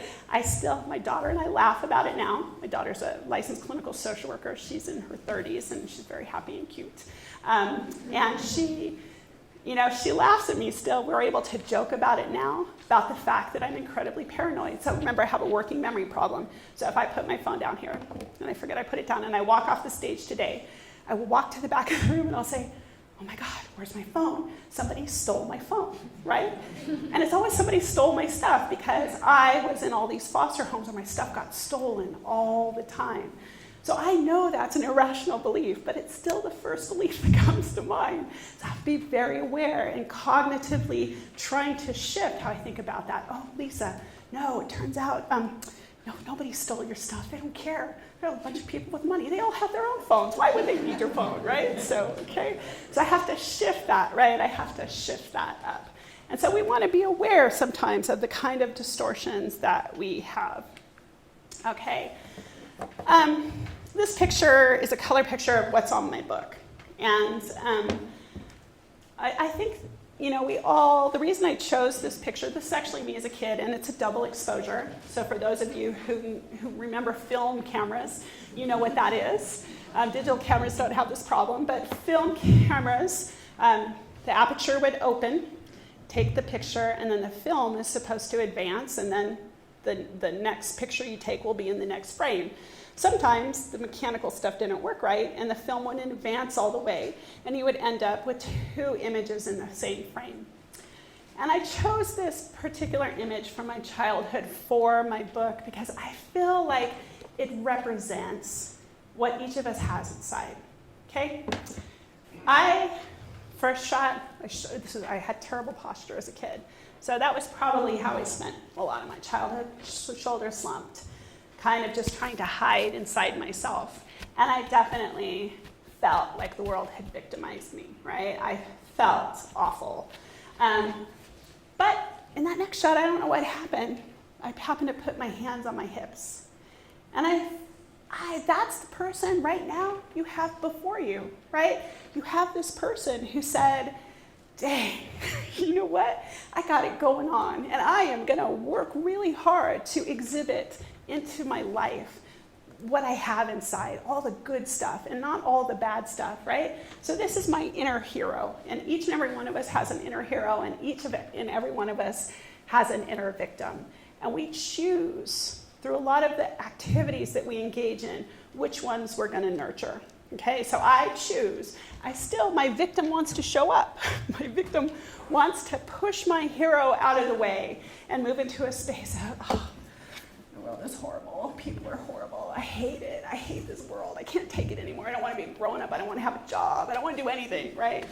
My daughter and I laugh about it now. My daughter's a licensed clinical social worker. She's in her 30s and she's very happy and cute. And she laughs at me still. We're able to joke about it now, about the fact that I'm incredibly paranoid. So remember, I have a working memory problem. So if I put my phone down here and I forget I put it down and I walk off the stage today, I will walk to the back of the room and I'll say, oh my God, where's my phone? Somebody stole my phone, right? And it's always somebody stole my stuff because I was in all these foster homes where my stuff got stolen all the time. So I know that's an irrational belief, but it's still the first belief that comes to mind. So I have to be very aware and cognitively trying to shift how I think about that. Oh, Lisa, no, it turns out, no, nobody stole your stuff. They don't care. There are a bunch of people with money. They all have their own phones. Why would they need your phone, right? So I have to shift that, right? I have to shift that up. And so we want to be aware sometimes of the kind of distortions that we have. Okay. This picture is a color picture of what's on my book. And I think, the reason I chose this picture, this is actually me as a kid, and it's a double exposure. So for those of you who remember film cameras, you know what that is. Digital cameras don't have this problem, but film cameras, the aperture would open, take the picture, and then the film is supposed to advance, and then the next picture you take will be in the next frame. Sometimes the mechanical stuff didn't work right, and the film wouldn't advance all the way, and you would end up with two images in the same frame. And I chose this particular image from my childhood for my book because I feel like it represents what each of us has inside, okay? I had terrible posture as a kid, so that was probably how I spent a lot of my childhood, shoulders slumped, kind of just trying to hide inside myself. And I definitely felt like the world had victimized me, right? I felt awful. But in that next shot, I don't know what happened. I happened to put my hands on my hips. And that's the person right now you have before you, right? You have this person who said, dang, you know what? I got it going on, and I am gonna work really hard to exhibit into my life what I have inside, all the good stuff and not all the bad stuff, right? So this is my inner hero, and each and every one of us has an inner hero, and every one of us has an inner victim. And we choose through a lot of the activities that we engage in which ones we're gonna nurture. Okay, so I choose. My victim wants to show up. My victim wants to push my hero out of the way and move into a space of, oh, the world is horrible. People are horrible. I hate it. I hate this world. I can't take it anymore. I don't want to be a grown-up. I don't want to have a job. I don't want to do anything, right?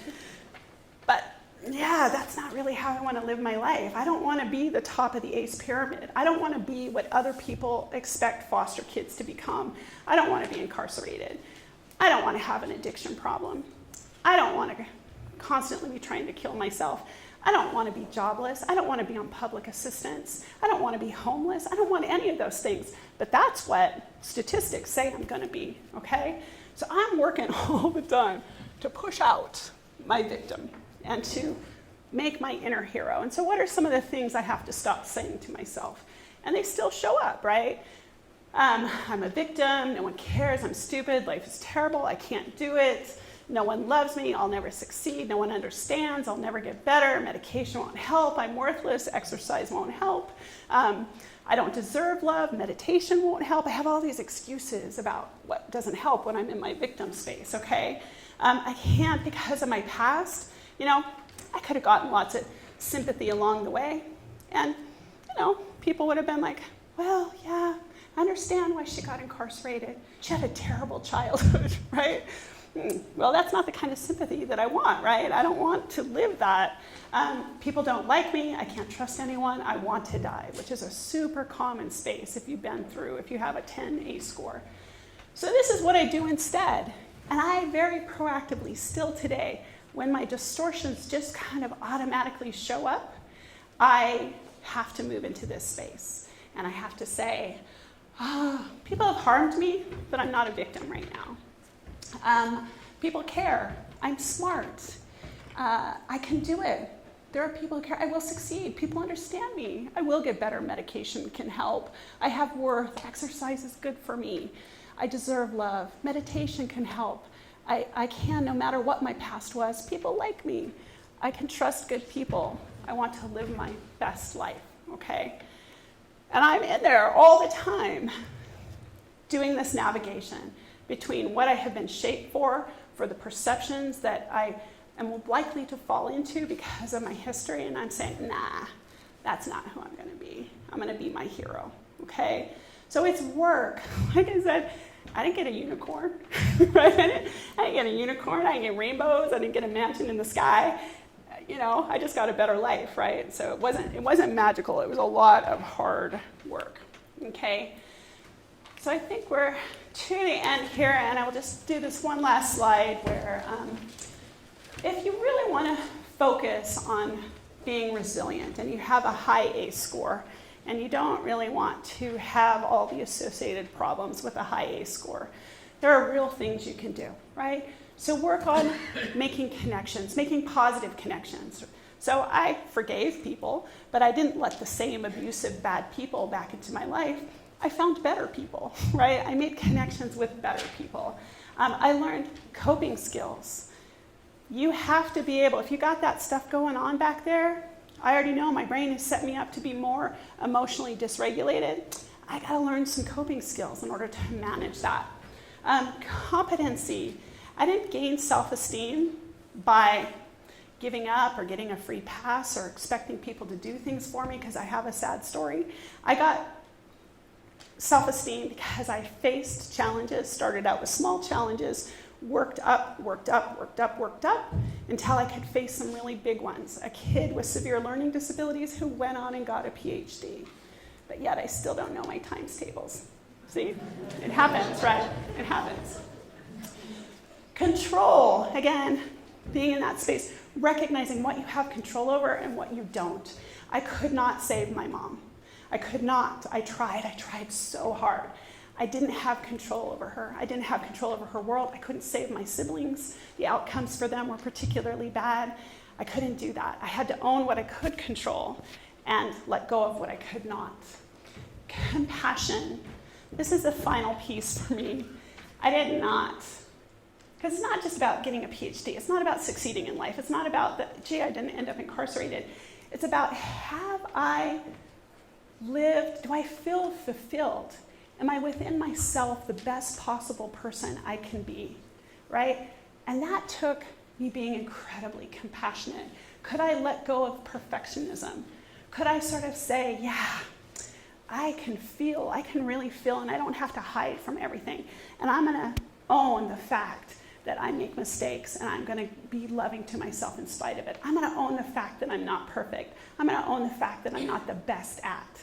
But yeah, that's not really how I want to live my life. I don't want to be the top of the ACE pyramid. I don't want to be what other people expect foster kids to become. I don't want to be incarcerated. I don't want to have an addiction problem. I don't want to constantly be trying to kill myself. I don't want to be jobless. I don't want to be on public assistance. I don't want to be homeless. I don't want any of those things. But that's what statistics say I'm going to be, okay? So I'm working all the time to push out my victim and to make my inner hero. And so what are some of the things I have to stop saying to myself? And they still show up, right? I'm a victim, no one cares, I'm stupid, life is terrible, I can't do it, no one loves me, I'll never succeed, no one understands, I'll never get better, medication won't help, I'm worthless, exercise won't help, I don't deserve love, meditation won't help. I have all these excuses about what doesn't help when I'm in my victim space, okay? I can't because of my past. I could have gotten lots of sympathy along the way, and, people would have been like, well, yeah, I understand why she got incarcerated. She had a terrible childhood, right? Well, that's not the kind of sympathy that I want, right? I don't want to live that. People don't like me. I can't trust anyone. I want to die, which is a super common space if you have a 10 ACE score. So this is what I do instead. And I very proactively, still today, when my distortions just kind of automatically show up, I have to move into this space. And I have to say, people have harmed me, but I'm not a victim right now. People care. I'm smart. I can do it. There are people who care. I will succeed. People understand me. I will get better. Medication can help. I have worth. Exercise is good for me. I deserve love. Meditation can help. I can, no matter what my past was. People like me. I can trust good people. I want to live my best life, okay? And I'm in there all the time doing this navigation between what I have been shaped for the perceptions that I am likely to fall into because of my history, and I'm saying, nah, that's not who I'm gonna be. I'm gonna be my hero, okay? So it's work. Like I said, I didn't get a unicorn, right? I didn't get a unicorn, I didn't get rainbows, I didn't get a mansion in the sky. I just got a better life, right? So it wasn't magical, it was a lot of hard work, okay? So I think we're to the end here, and I will just do this one last slide where if you really want to focus on being resilient and you have a high ACE score and you don't really want to have all the associated problems with a high ACE score, there are real things you can do, right? So work on making connections, making positive connections. So I forgave people, but I didn't let the same abusive, bad people back into my life. I found better people, right? I made connections with better people. I learned coping skills. You have to be able, if you got that stuff going on back there, I already know my brain has set me up to be more emotionally dysregulated. I gotta learn some coping skills in order to manage that. Competency. I didn't gain self-esteem by giving up or getting a free pass or expecting people to do things for me because I have a sad story. I got self-esteem because I faced challenges, started out with small challenges, worked up until I could face some really big ones. A kid with severe learning disabilities who went on and got a PhD, but yet I still don't know my times tables. See, it happens, right? It happens. Control, again, being in that space, recognizing what you have control over and what you don't. I could not save my mom. I could not. I tried so hard. I didn't have control over her. I didn't have control over her world. I couldn't save my siblings. The outcomes for them were particularly bad. I couldn't do that. I had to own what I could control and let go of what I could not. Compassion. This is the final piece for me. I did not. Because it's not just about getting a PhD. It's not about succeeding in life. It's not about, I didn't end up incarcerated. It's about, have I lived, do I feel fulfilled? Am I within myself the best possible person I can be, right? And that took me being incredibly compassionate. Could I let go of perfectionism? Could I sort of say, yeah, I can really feel, and I don't have to hide from everything. And I'm gonna own the fact that I make mistakes, and I'm gonna be loving to myself in spite of it. I'm gonna own the fact that I'm not perfect. I'm gonna own the fact that I'm not the best at.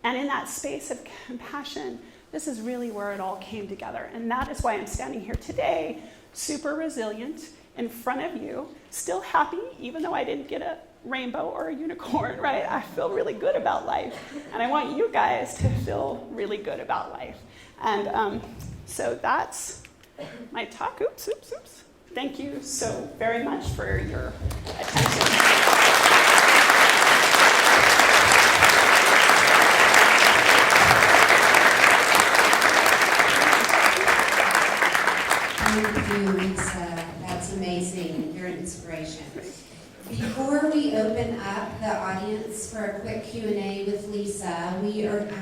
And in that space of compassion, this is really where it all came together. And that is why I'm standing here today, super resilient, in front of you, still happy, even though I didn't get a rainbow or a unicorn, right? I feel really good about life. And I want you guys to feel really good about life. And so that's my talk. Oops. Thank you so very much for your attention. Thank you, Lisa. That's amazing. You're an inspiration. Before we open up the audience for a quick Q&A with Lisa, I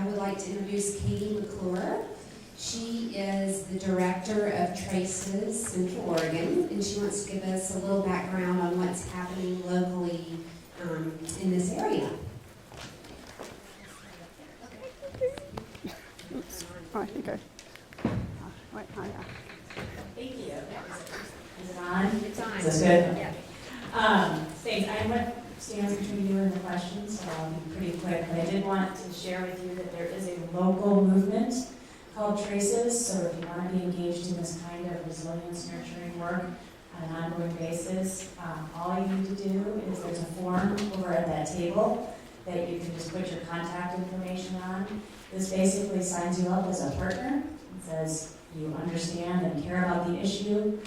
would like to introduce Katie McClure. She is the director of Traces Central Oregon, and she wants to give us a little background on what's happening locally in this area. Oops. Oh, I think wait, yeah. Thank you. Is it on? It's on. Is this good? Yeah. Thanks. I'm what stands between you and the questions, so I'll be pretty quick. But I did want to share with you that there is a local movement called Traces. So if you want to be engaged in this kind of resilience nurturing work on an ongoing basis, all you need to do is there's a form over at that table that you can just put your contact information on. This basically signs you up as a partner. It says you understand and care about the issue,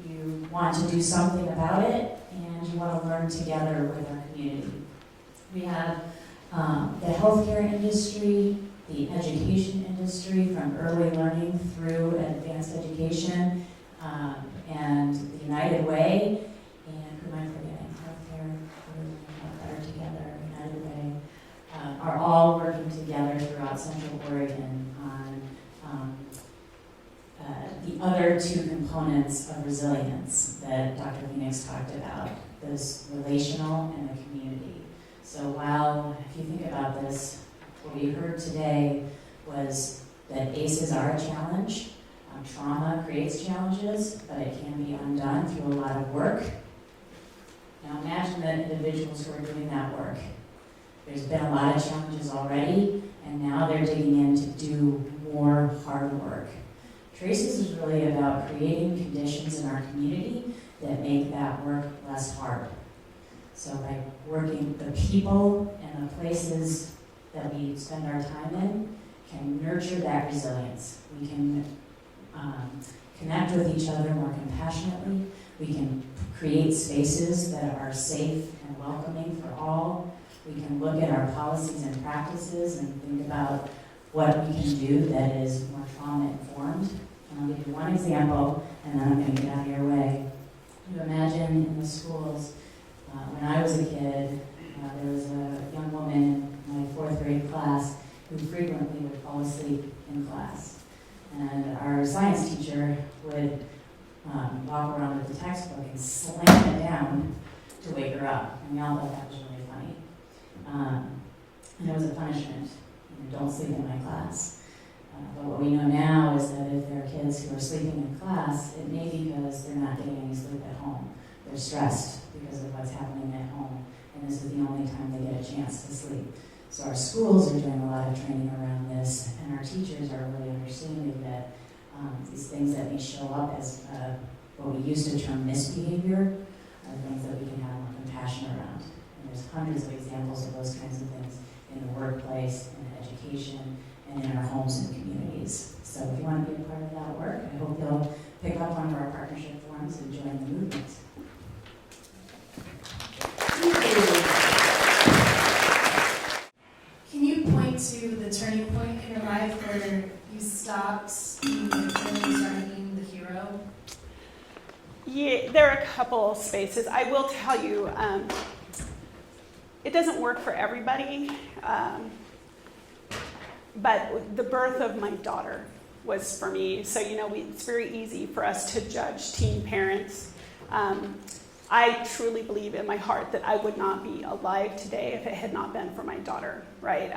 you want to do something about it, and you want to learn together with our community. We have the healthcare industry, the education industry, from early learning through advanced education, and the United Way, and who am I forgetting? Healthcare, Better Together, United Way, are all working together throughout Central Oregon on the other two components of resilience that Dr. Féinics talked about, this relational and the community. So while, if you think about this, what we heard today was that ACEs are a challenge. Trauma creates challenges, but it can be undone through a lot of work. Now imagine the individuals who are doing that work. There's been a lot of challenges already, and now they're digging in to do more hard work. Traces is really about creating conditions in our community that make that work less hard. So by working, the people and the places that we spend our time in can nurture that resilience. We can connect with each other more compassionately. We can create spaces that are safe and welcoming for all. We can look at our policies and practices and think about what we can do that is more trauma-informed. And I'll give you one example, and then I'm going to get out of your way. You imagine in the schools, when I was a kid, there was a young woman in my 4th grade class who frequently would fall asleep in class. And our science teacher would walk around with the textbook and slam it down to wake her up. And we all thought that was really funny. And it was a punishment. Don't sleep in my class. But what we know now is that if there are kids who are sleeping in class, it may be because they're not getting any sleep at home. They're stressed because of what's happening at home, and this is the only time they get a chance to sleep. So our schools are doing a lot of training around this, and our teachers are really understanding that these things that may show up as what we used to term misbehavior are things that we can have more compassion around. And there's hundreds of examples of those kinds of things in the workplace, in education, and in our homes and communities. So if you want to be a part of that work, I hope you'll pick up one of our partnership forums and join the movement. Can you point to the turning point in your life where you stopped being the victim and started being the hero? Yeah, there are a couple spaces. I will tell you, it doesn't work for everybody, but the birth of my daughter was for me. So, it's very easy for us to judge teen parents. I truly believe in my heart that I would not be alive today if it had not been for my daughter, right?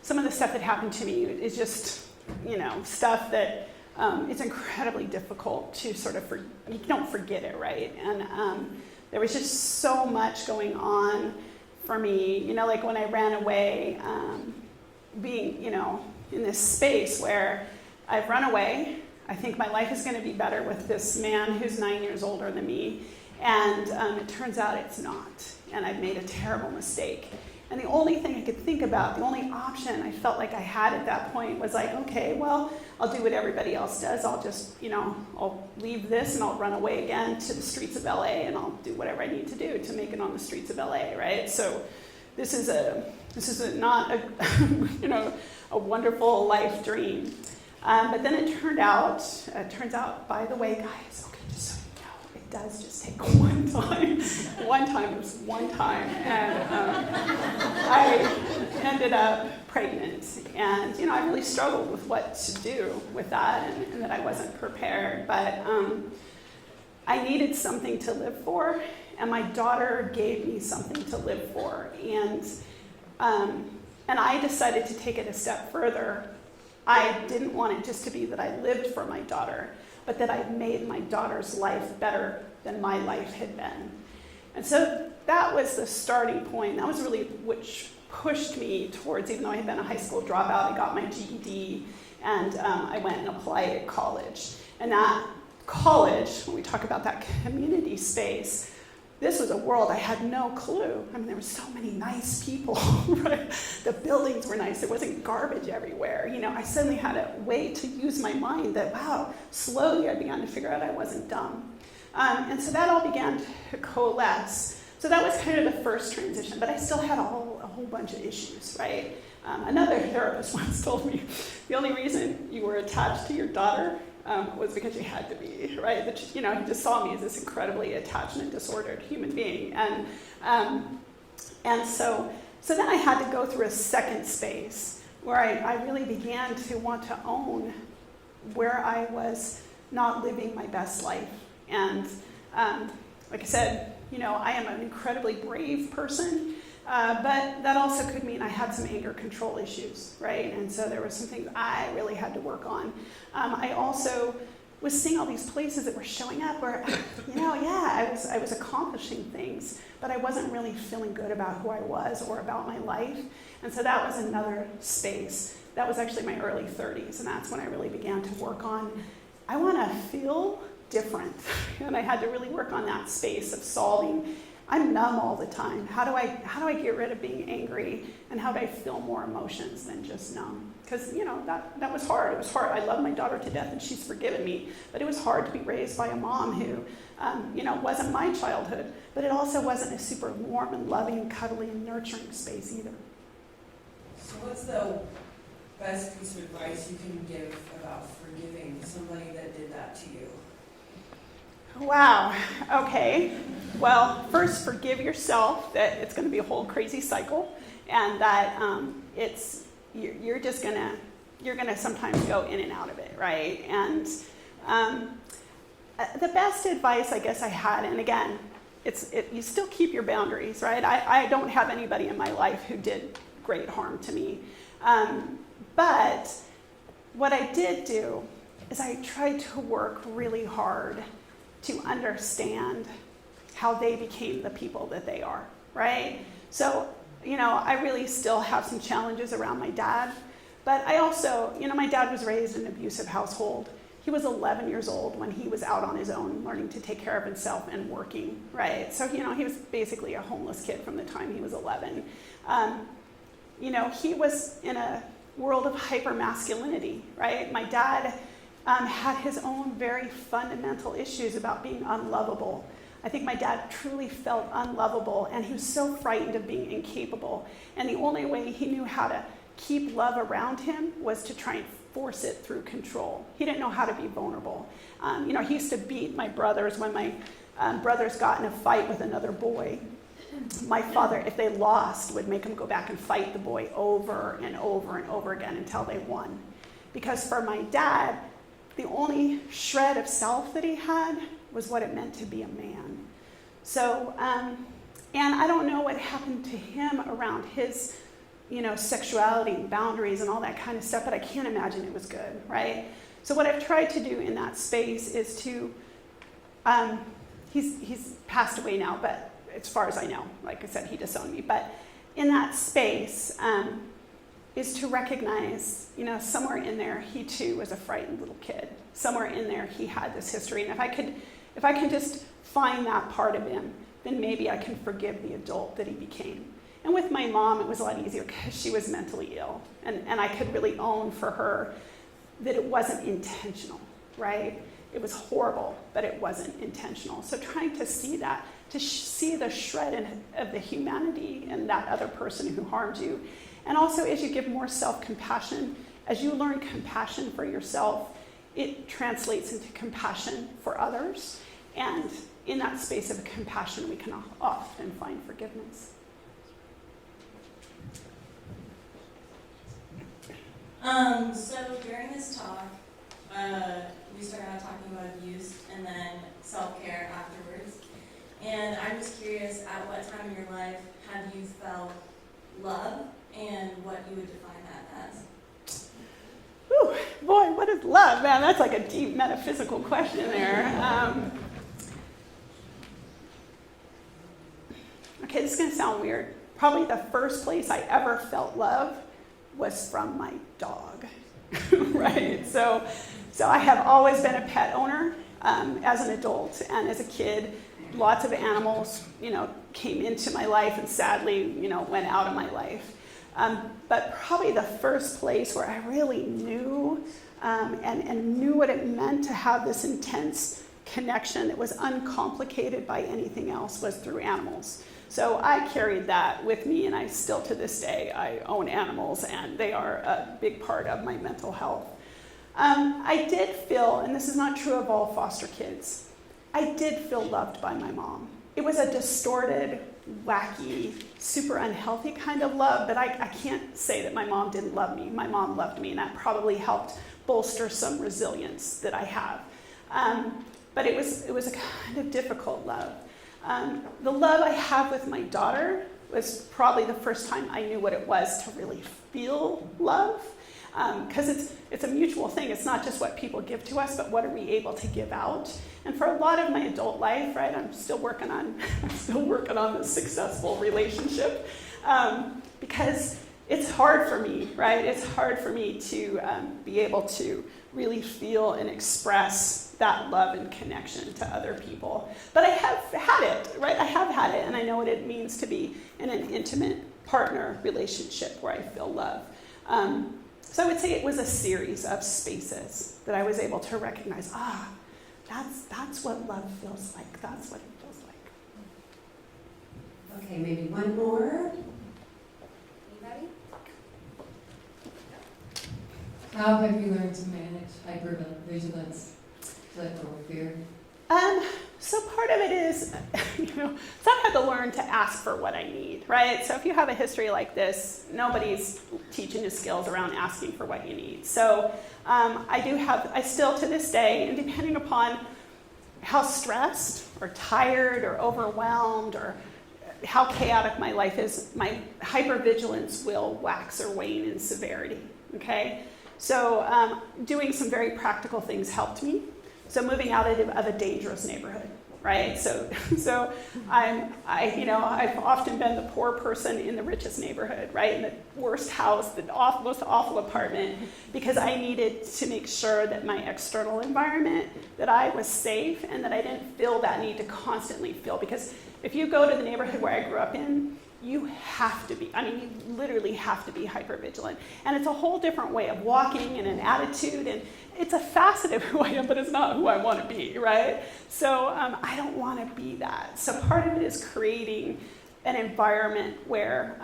Some of the stuff that happened to me is just, stuff that it's incredibly difficult to sort of, you don't forget it, right? And there was just so much going on for me, like when I ran away, being, in this space where I've run away. I think my life is going to be better with this man who's 9 years older than me. And it turns out it's not. And I've made a terrible mistake. And the only thing I could think about, the only option I felt like I had at that point was like, okay, well, I'll do what everybody else does. I'll just, I'll leave this and I'll run away again to the streets of LA and I'll do whatever I need to do to make it on the streets of LA, right? So this is not a wonderful life dream. But then it turns out, by the way, guys, okay, just so you know, it does just take one time. It was one time. And I ended up pregnant. And, I really struggled with what to do with that and that I wasn't prepared. But I needed something to live for. And my daughter gave me something to live for. And I decided to take it a step further. I didn't want it just to be that I lived for my daughter, but that I made my daughter's life better than my life had been. And so that was the starting point. That was really which pushed me towards, even though I had been a high school dropout, I got my GED, and I went and applied at college. And that college, when we talk about that community space, this was a world I had no clue. I mean, there were so many nice people, right? The buildings were nice. There wasn't garbage everywhere. I suddenly had a way to use my mind that, wow, slowly I began to figure out I wasn't dumb. And so that all began to coalesce. So that was kind of the first transition, but I still had a whole bunch of issues, right? Another therapist once told me, the only reason you were attached to your daughter was because you had to be, right? That, he just saw me as this incredibly attachment disordered human being. And so then I had to go through a second space where I really began to want to own where I was not living my best life. And like I said, I am an incredibly brave person, but that also could mean I had some anger control issues, right? And so there were some things I really had to work on. I also was seeing all these places that were showing up where, I was accomplishing things, but I wasn't really feeling good about who I was or about my life. And so that was another space. That was actually my early 30s, and that's when I really began to work on, I want to feel different. And I had to really work on that space of solving. I'm numb all the time. How do I get rid of being angry, and how do I feel more emotions than just numb? Because that was hard. It was hard. I love my daughter to death, and she's forgiven me. But it was hard to be raised by a mom who, wasn't my childhood. But it also wasn't a super warm and loving, cuddly, and nurturing space either. So what's the best piece of advice you can give about forgiving somebody that did that to you? Wow. Okay. Well, first, forgive yourself that it's going to be a whole crazy cycle, and that you're gonna sometimes go in and out of it, right? And the best advice I guess I had, and again, you still keep your boundaries, right? I don't have anybody in my life who did great harm to me, but what I did do is I tried to work really hard to understand how they became the people that they are, right? So, I really still have some challenges around my dad, but I also, my dad was raised in an abusive household. he was 11 years old when he was out on his own, learning to take care of himself and working, right? So, he was basically a homeless kid from the time he was 11. He was in a world of hypermasculinity, right? My dad had his own very fundamental issues about being unlovable. I think my dad truly felt unlovable, and he was so frightened of being incapable. And the only way he knew how to keep love around him was to try and force it through control. He didn't know how to be vulnerable. He used to beat my brothers when my brothers got in a fight with another boy. My father, if they lost, would make them go back and fight the boy over and over and over again until they won. Because for my dad, the only shred of self that he had was what it meant to be a man. So, and I don't know what happened to him around his sexuality and boundaries and all that kind of stuff, but I can't imagine it was good, right? So what I've tried to do in that space is to, he's passed away now, but as far as I know, like I said, he disowned me, but in that space is to recognize, somewhere in there, he too was a frightened little kid. Somewhere in there, he had this history, and if I can just find that part of him, then maybe I can forgive the adult that he became. And with my mom, it was a lot easier because she was mentally ill. And I could really own for her that it wasn't intentional, right? It was horrible, but it wasn't intentional. So trying to see that, to see the shred of the humanity in that other person who harmed you. And also, as you give more self-compassion, as you learn compassion for yourself, it translates into compassion for others. And in that space of compassion, we can often find forgiveness. So during this talk, we started out talking about abuse and then self-care afterwards. And I'm just curious, at what time in your life have you felt love and what you would define that as? Whew, boy, what is love? Man, that's like a deep metaphysical question there. Okay, this is going to sound weird. Probably the first place I ever felt love was from my dog, right? So I have always been a pet owner as an adult, and as a kid, lots of animals, came into my life and sadly, went out of my life. But probably the first place where I really knew and knew what it meant to have this intense connection that was uncomplicated by anything else was through animals. So I carried that with me, and I still, to this day, I own animals, and they are a big part of my mental health. I did feel, and this is not true of all foster kids, I did feel loved by my mom. It was a distorted, wacky, super unhealthy kind of love, but I can't say that my mom didn't love me. My mom loved me, and that probably helped bolster some resilience that I have. But it was a kind of difficult love. The love I have with my daughter was probably the first time I knew what it was to really feel love, because it's a mutual thing. It's not just what people give to us, but what are we able to give out? And for a lot of my adult life, right, I'm still working on this successful relationship, because it's hard for me, right? It's hard for me to be able to really feel and express that love and connection to other people. But I have had it, right? I have had it, and I know what it means to be in an intimate partner relationship where I feel love. So I would say it was a series of spaces that I was able to recognize, that's what love feels like. That's what it feels like. Okay, maybe one more. Anybody? How have you learned to manage hypervigilance, or fear? So part of it is, so I've had to learn to ask for what I need, right? So if you have a history like this, nobody's teaching you skills around asking for what you need. So I still to this day, and depending upon how stressed or tired or overwhelmed or how chaotic my life is, my hypervigilance will wax or wane in severity, okay? So doing some very practical things helped me. So moving out of a dangerous neighborhood, right? So I've often been the poor person in the richest neighborhood, right? In the worst house, the most awful apartment, because I needed to make sure that my external environment, that I was safe and that I didn't feel that need to constantly feel. Because if you go to the neighborhood where I grew up in, you have to be, you literally have to be hypervigilant. And it's a whole different way of walking and an attitude, and it's a facet of who I am, but it's not who I want to be, right? So I don't want to be that. So part of it is creating an environment where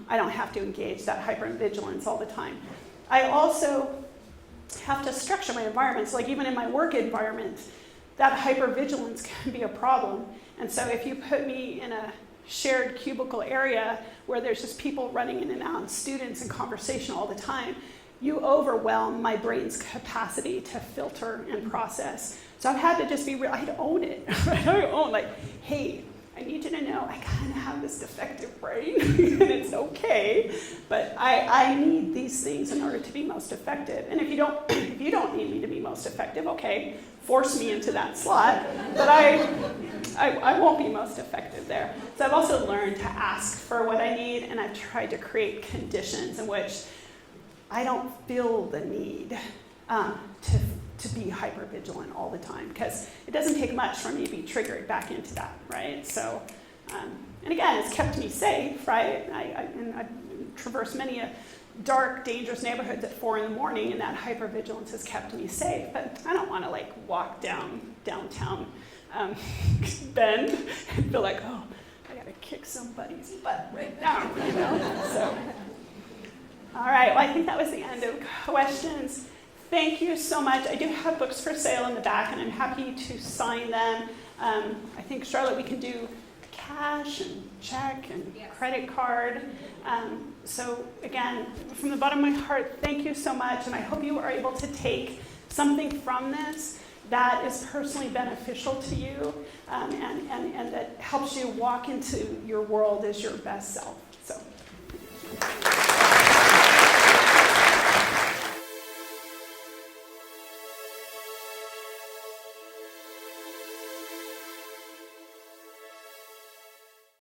I don't have to engage that hypervigilance all the time. I also have to structure my environments, like even in my work environment, that hypervigilance can be a problem. And so if you put me in a shared cubicle area where there's just people running in and out and students and conversation all the time, you overwhelm my brain's capacity to filter and process. So I've had to just be real. I'd own it. I'd own, like, hey, I need you to know I kind of have this defective brain, and it's okay, but I need these things in order to be most effective. And if you don't need me to be most effective, okay, force me into that slot, but I won't be most effective there. So I've also learned to ask for what I need, and I've tried to create conditions in which I don't feel the need to be hypervigilant all the time, because it doesn't take much for me to be triggered back into that, right? So, and again, it's kept me safe, right? I've traversed many dark, dangerous neighborhoods at 4 a.m, and that hypervigilance has kept me safe. But I don't want to walk downtown Bend and feel like, oh, I got to kick somebody's butt right now, So, all right. Well, I think that was the end of questions. Thank you so much. I do have books for sale in the back, and I'm happy to sign them. I think, Charlotte, we can do cash and check and credit card. So again, from the bottom of my heart, thank you so much, and I hope you are able to take something from this that is personally beneficial to you, and that helps you walk into your world as your best self.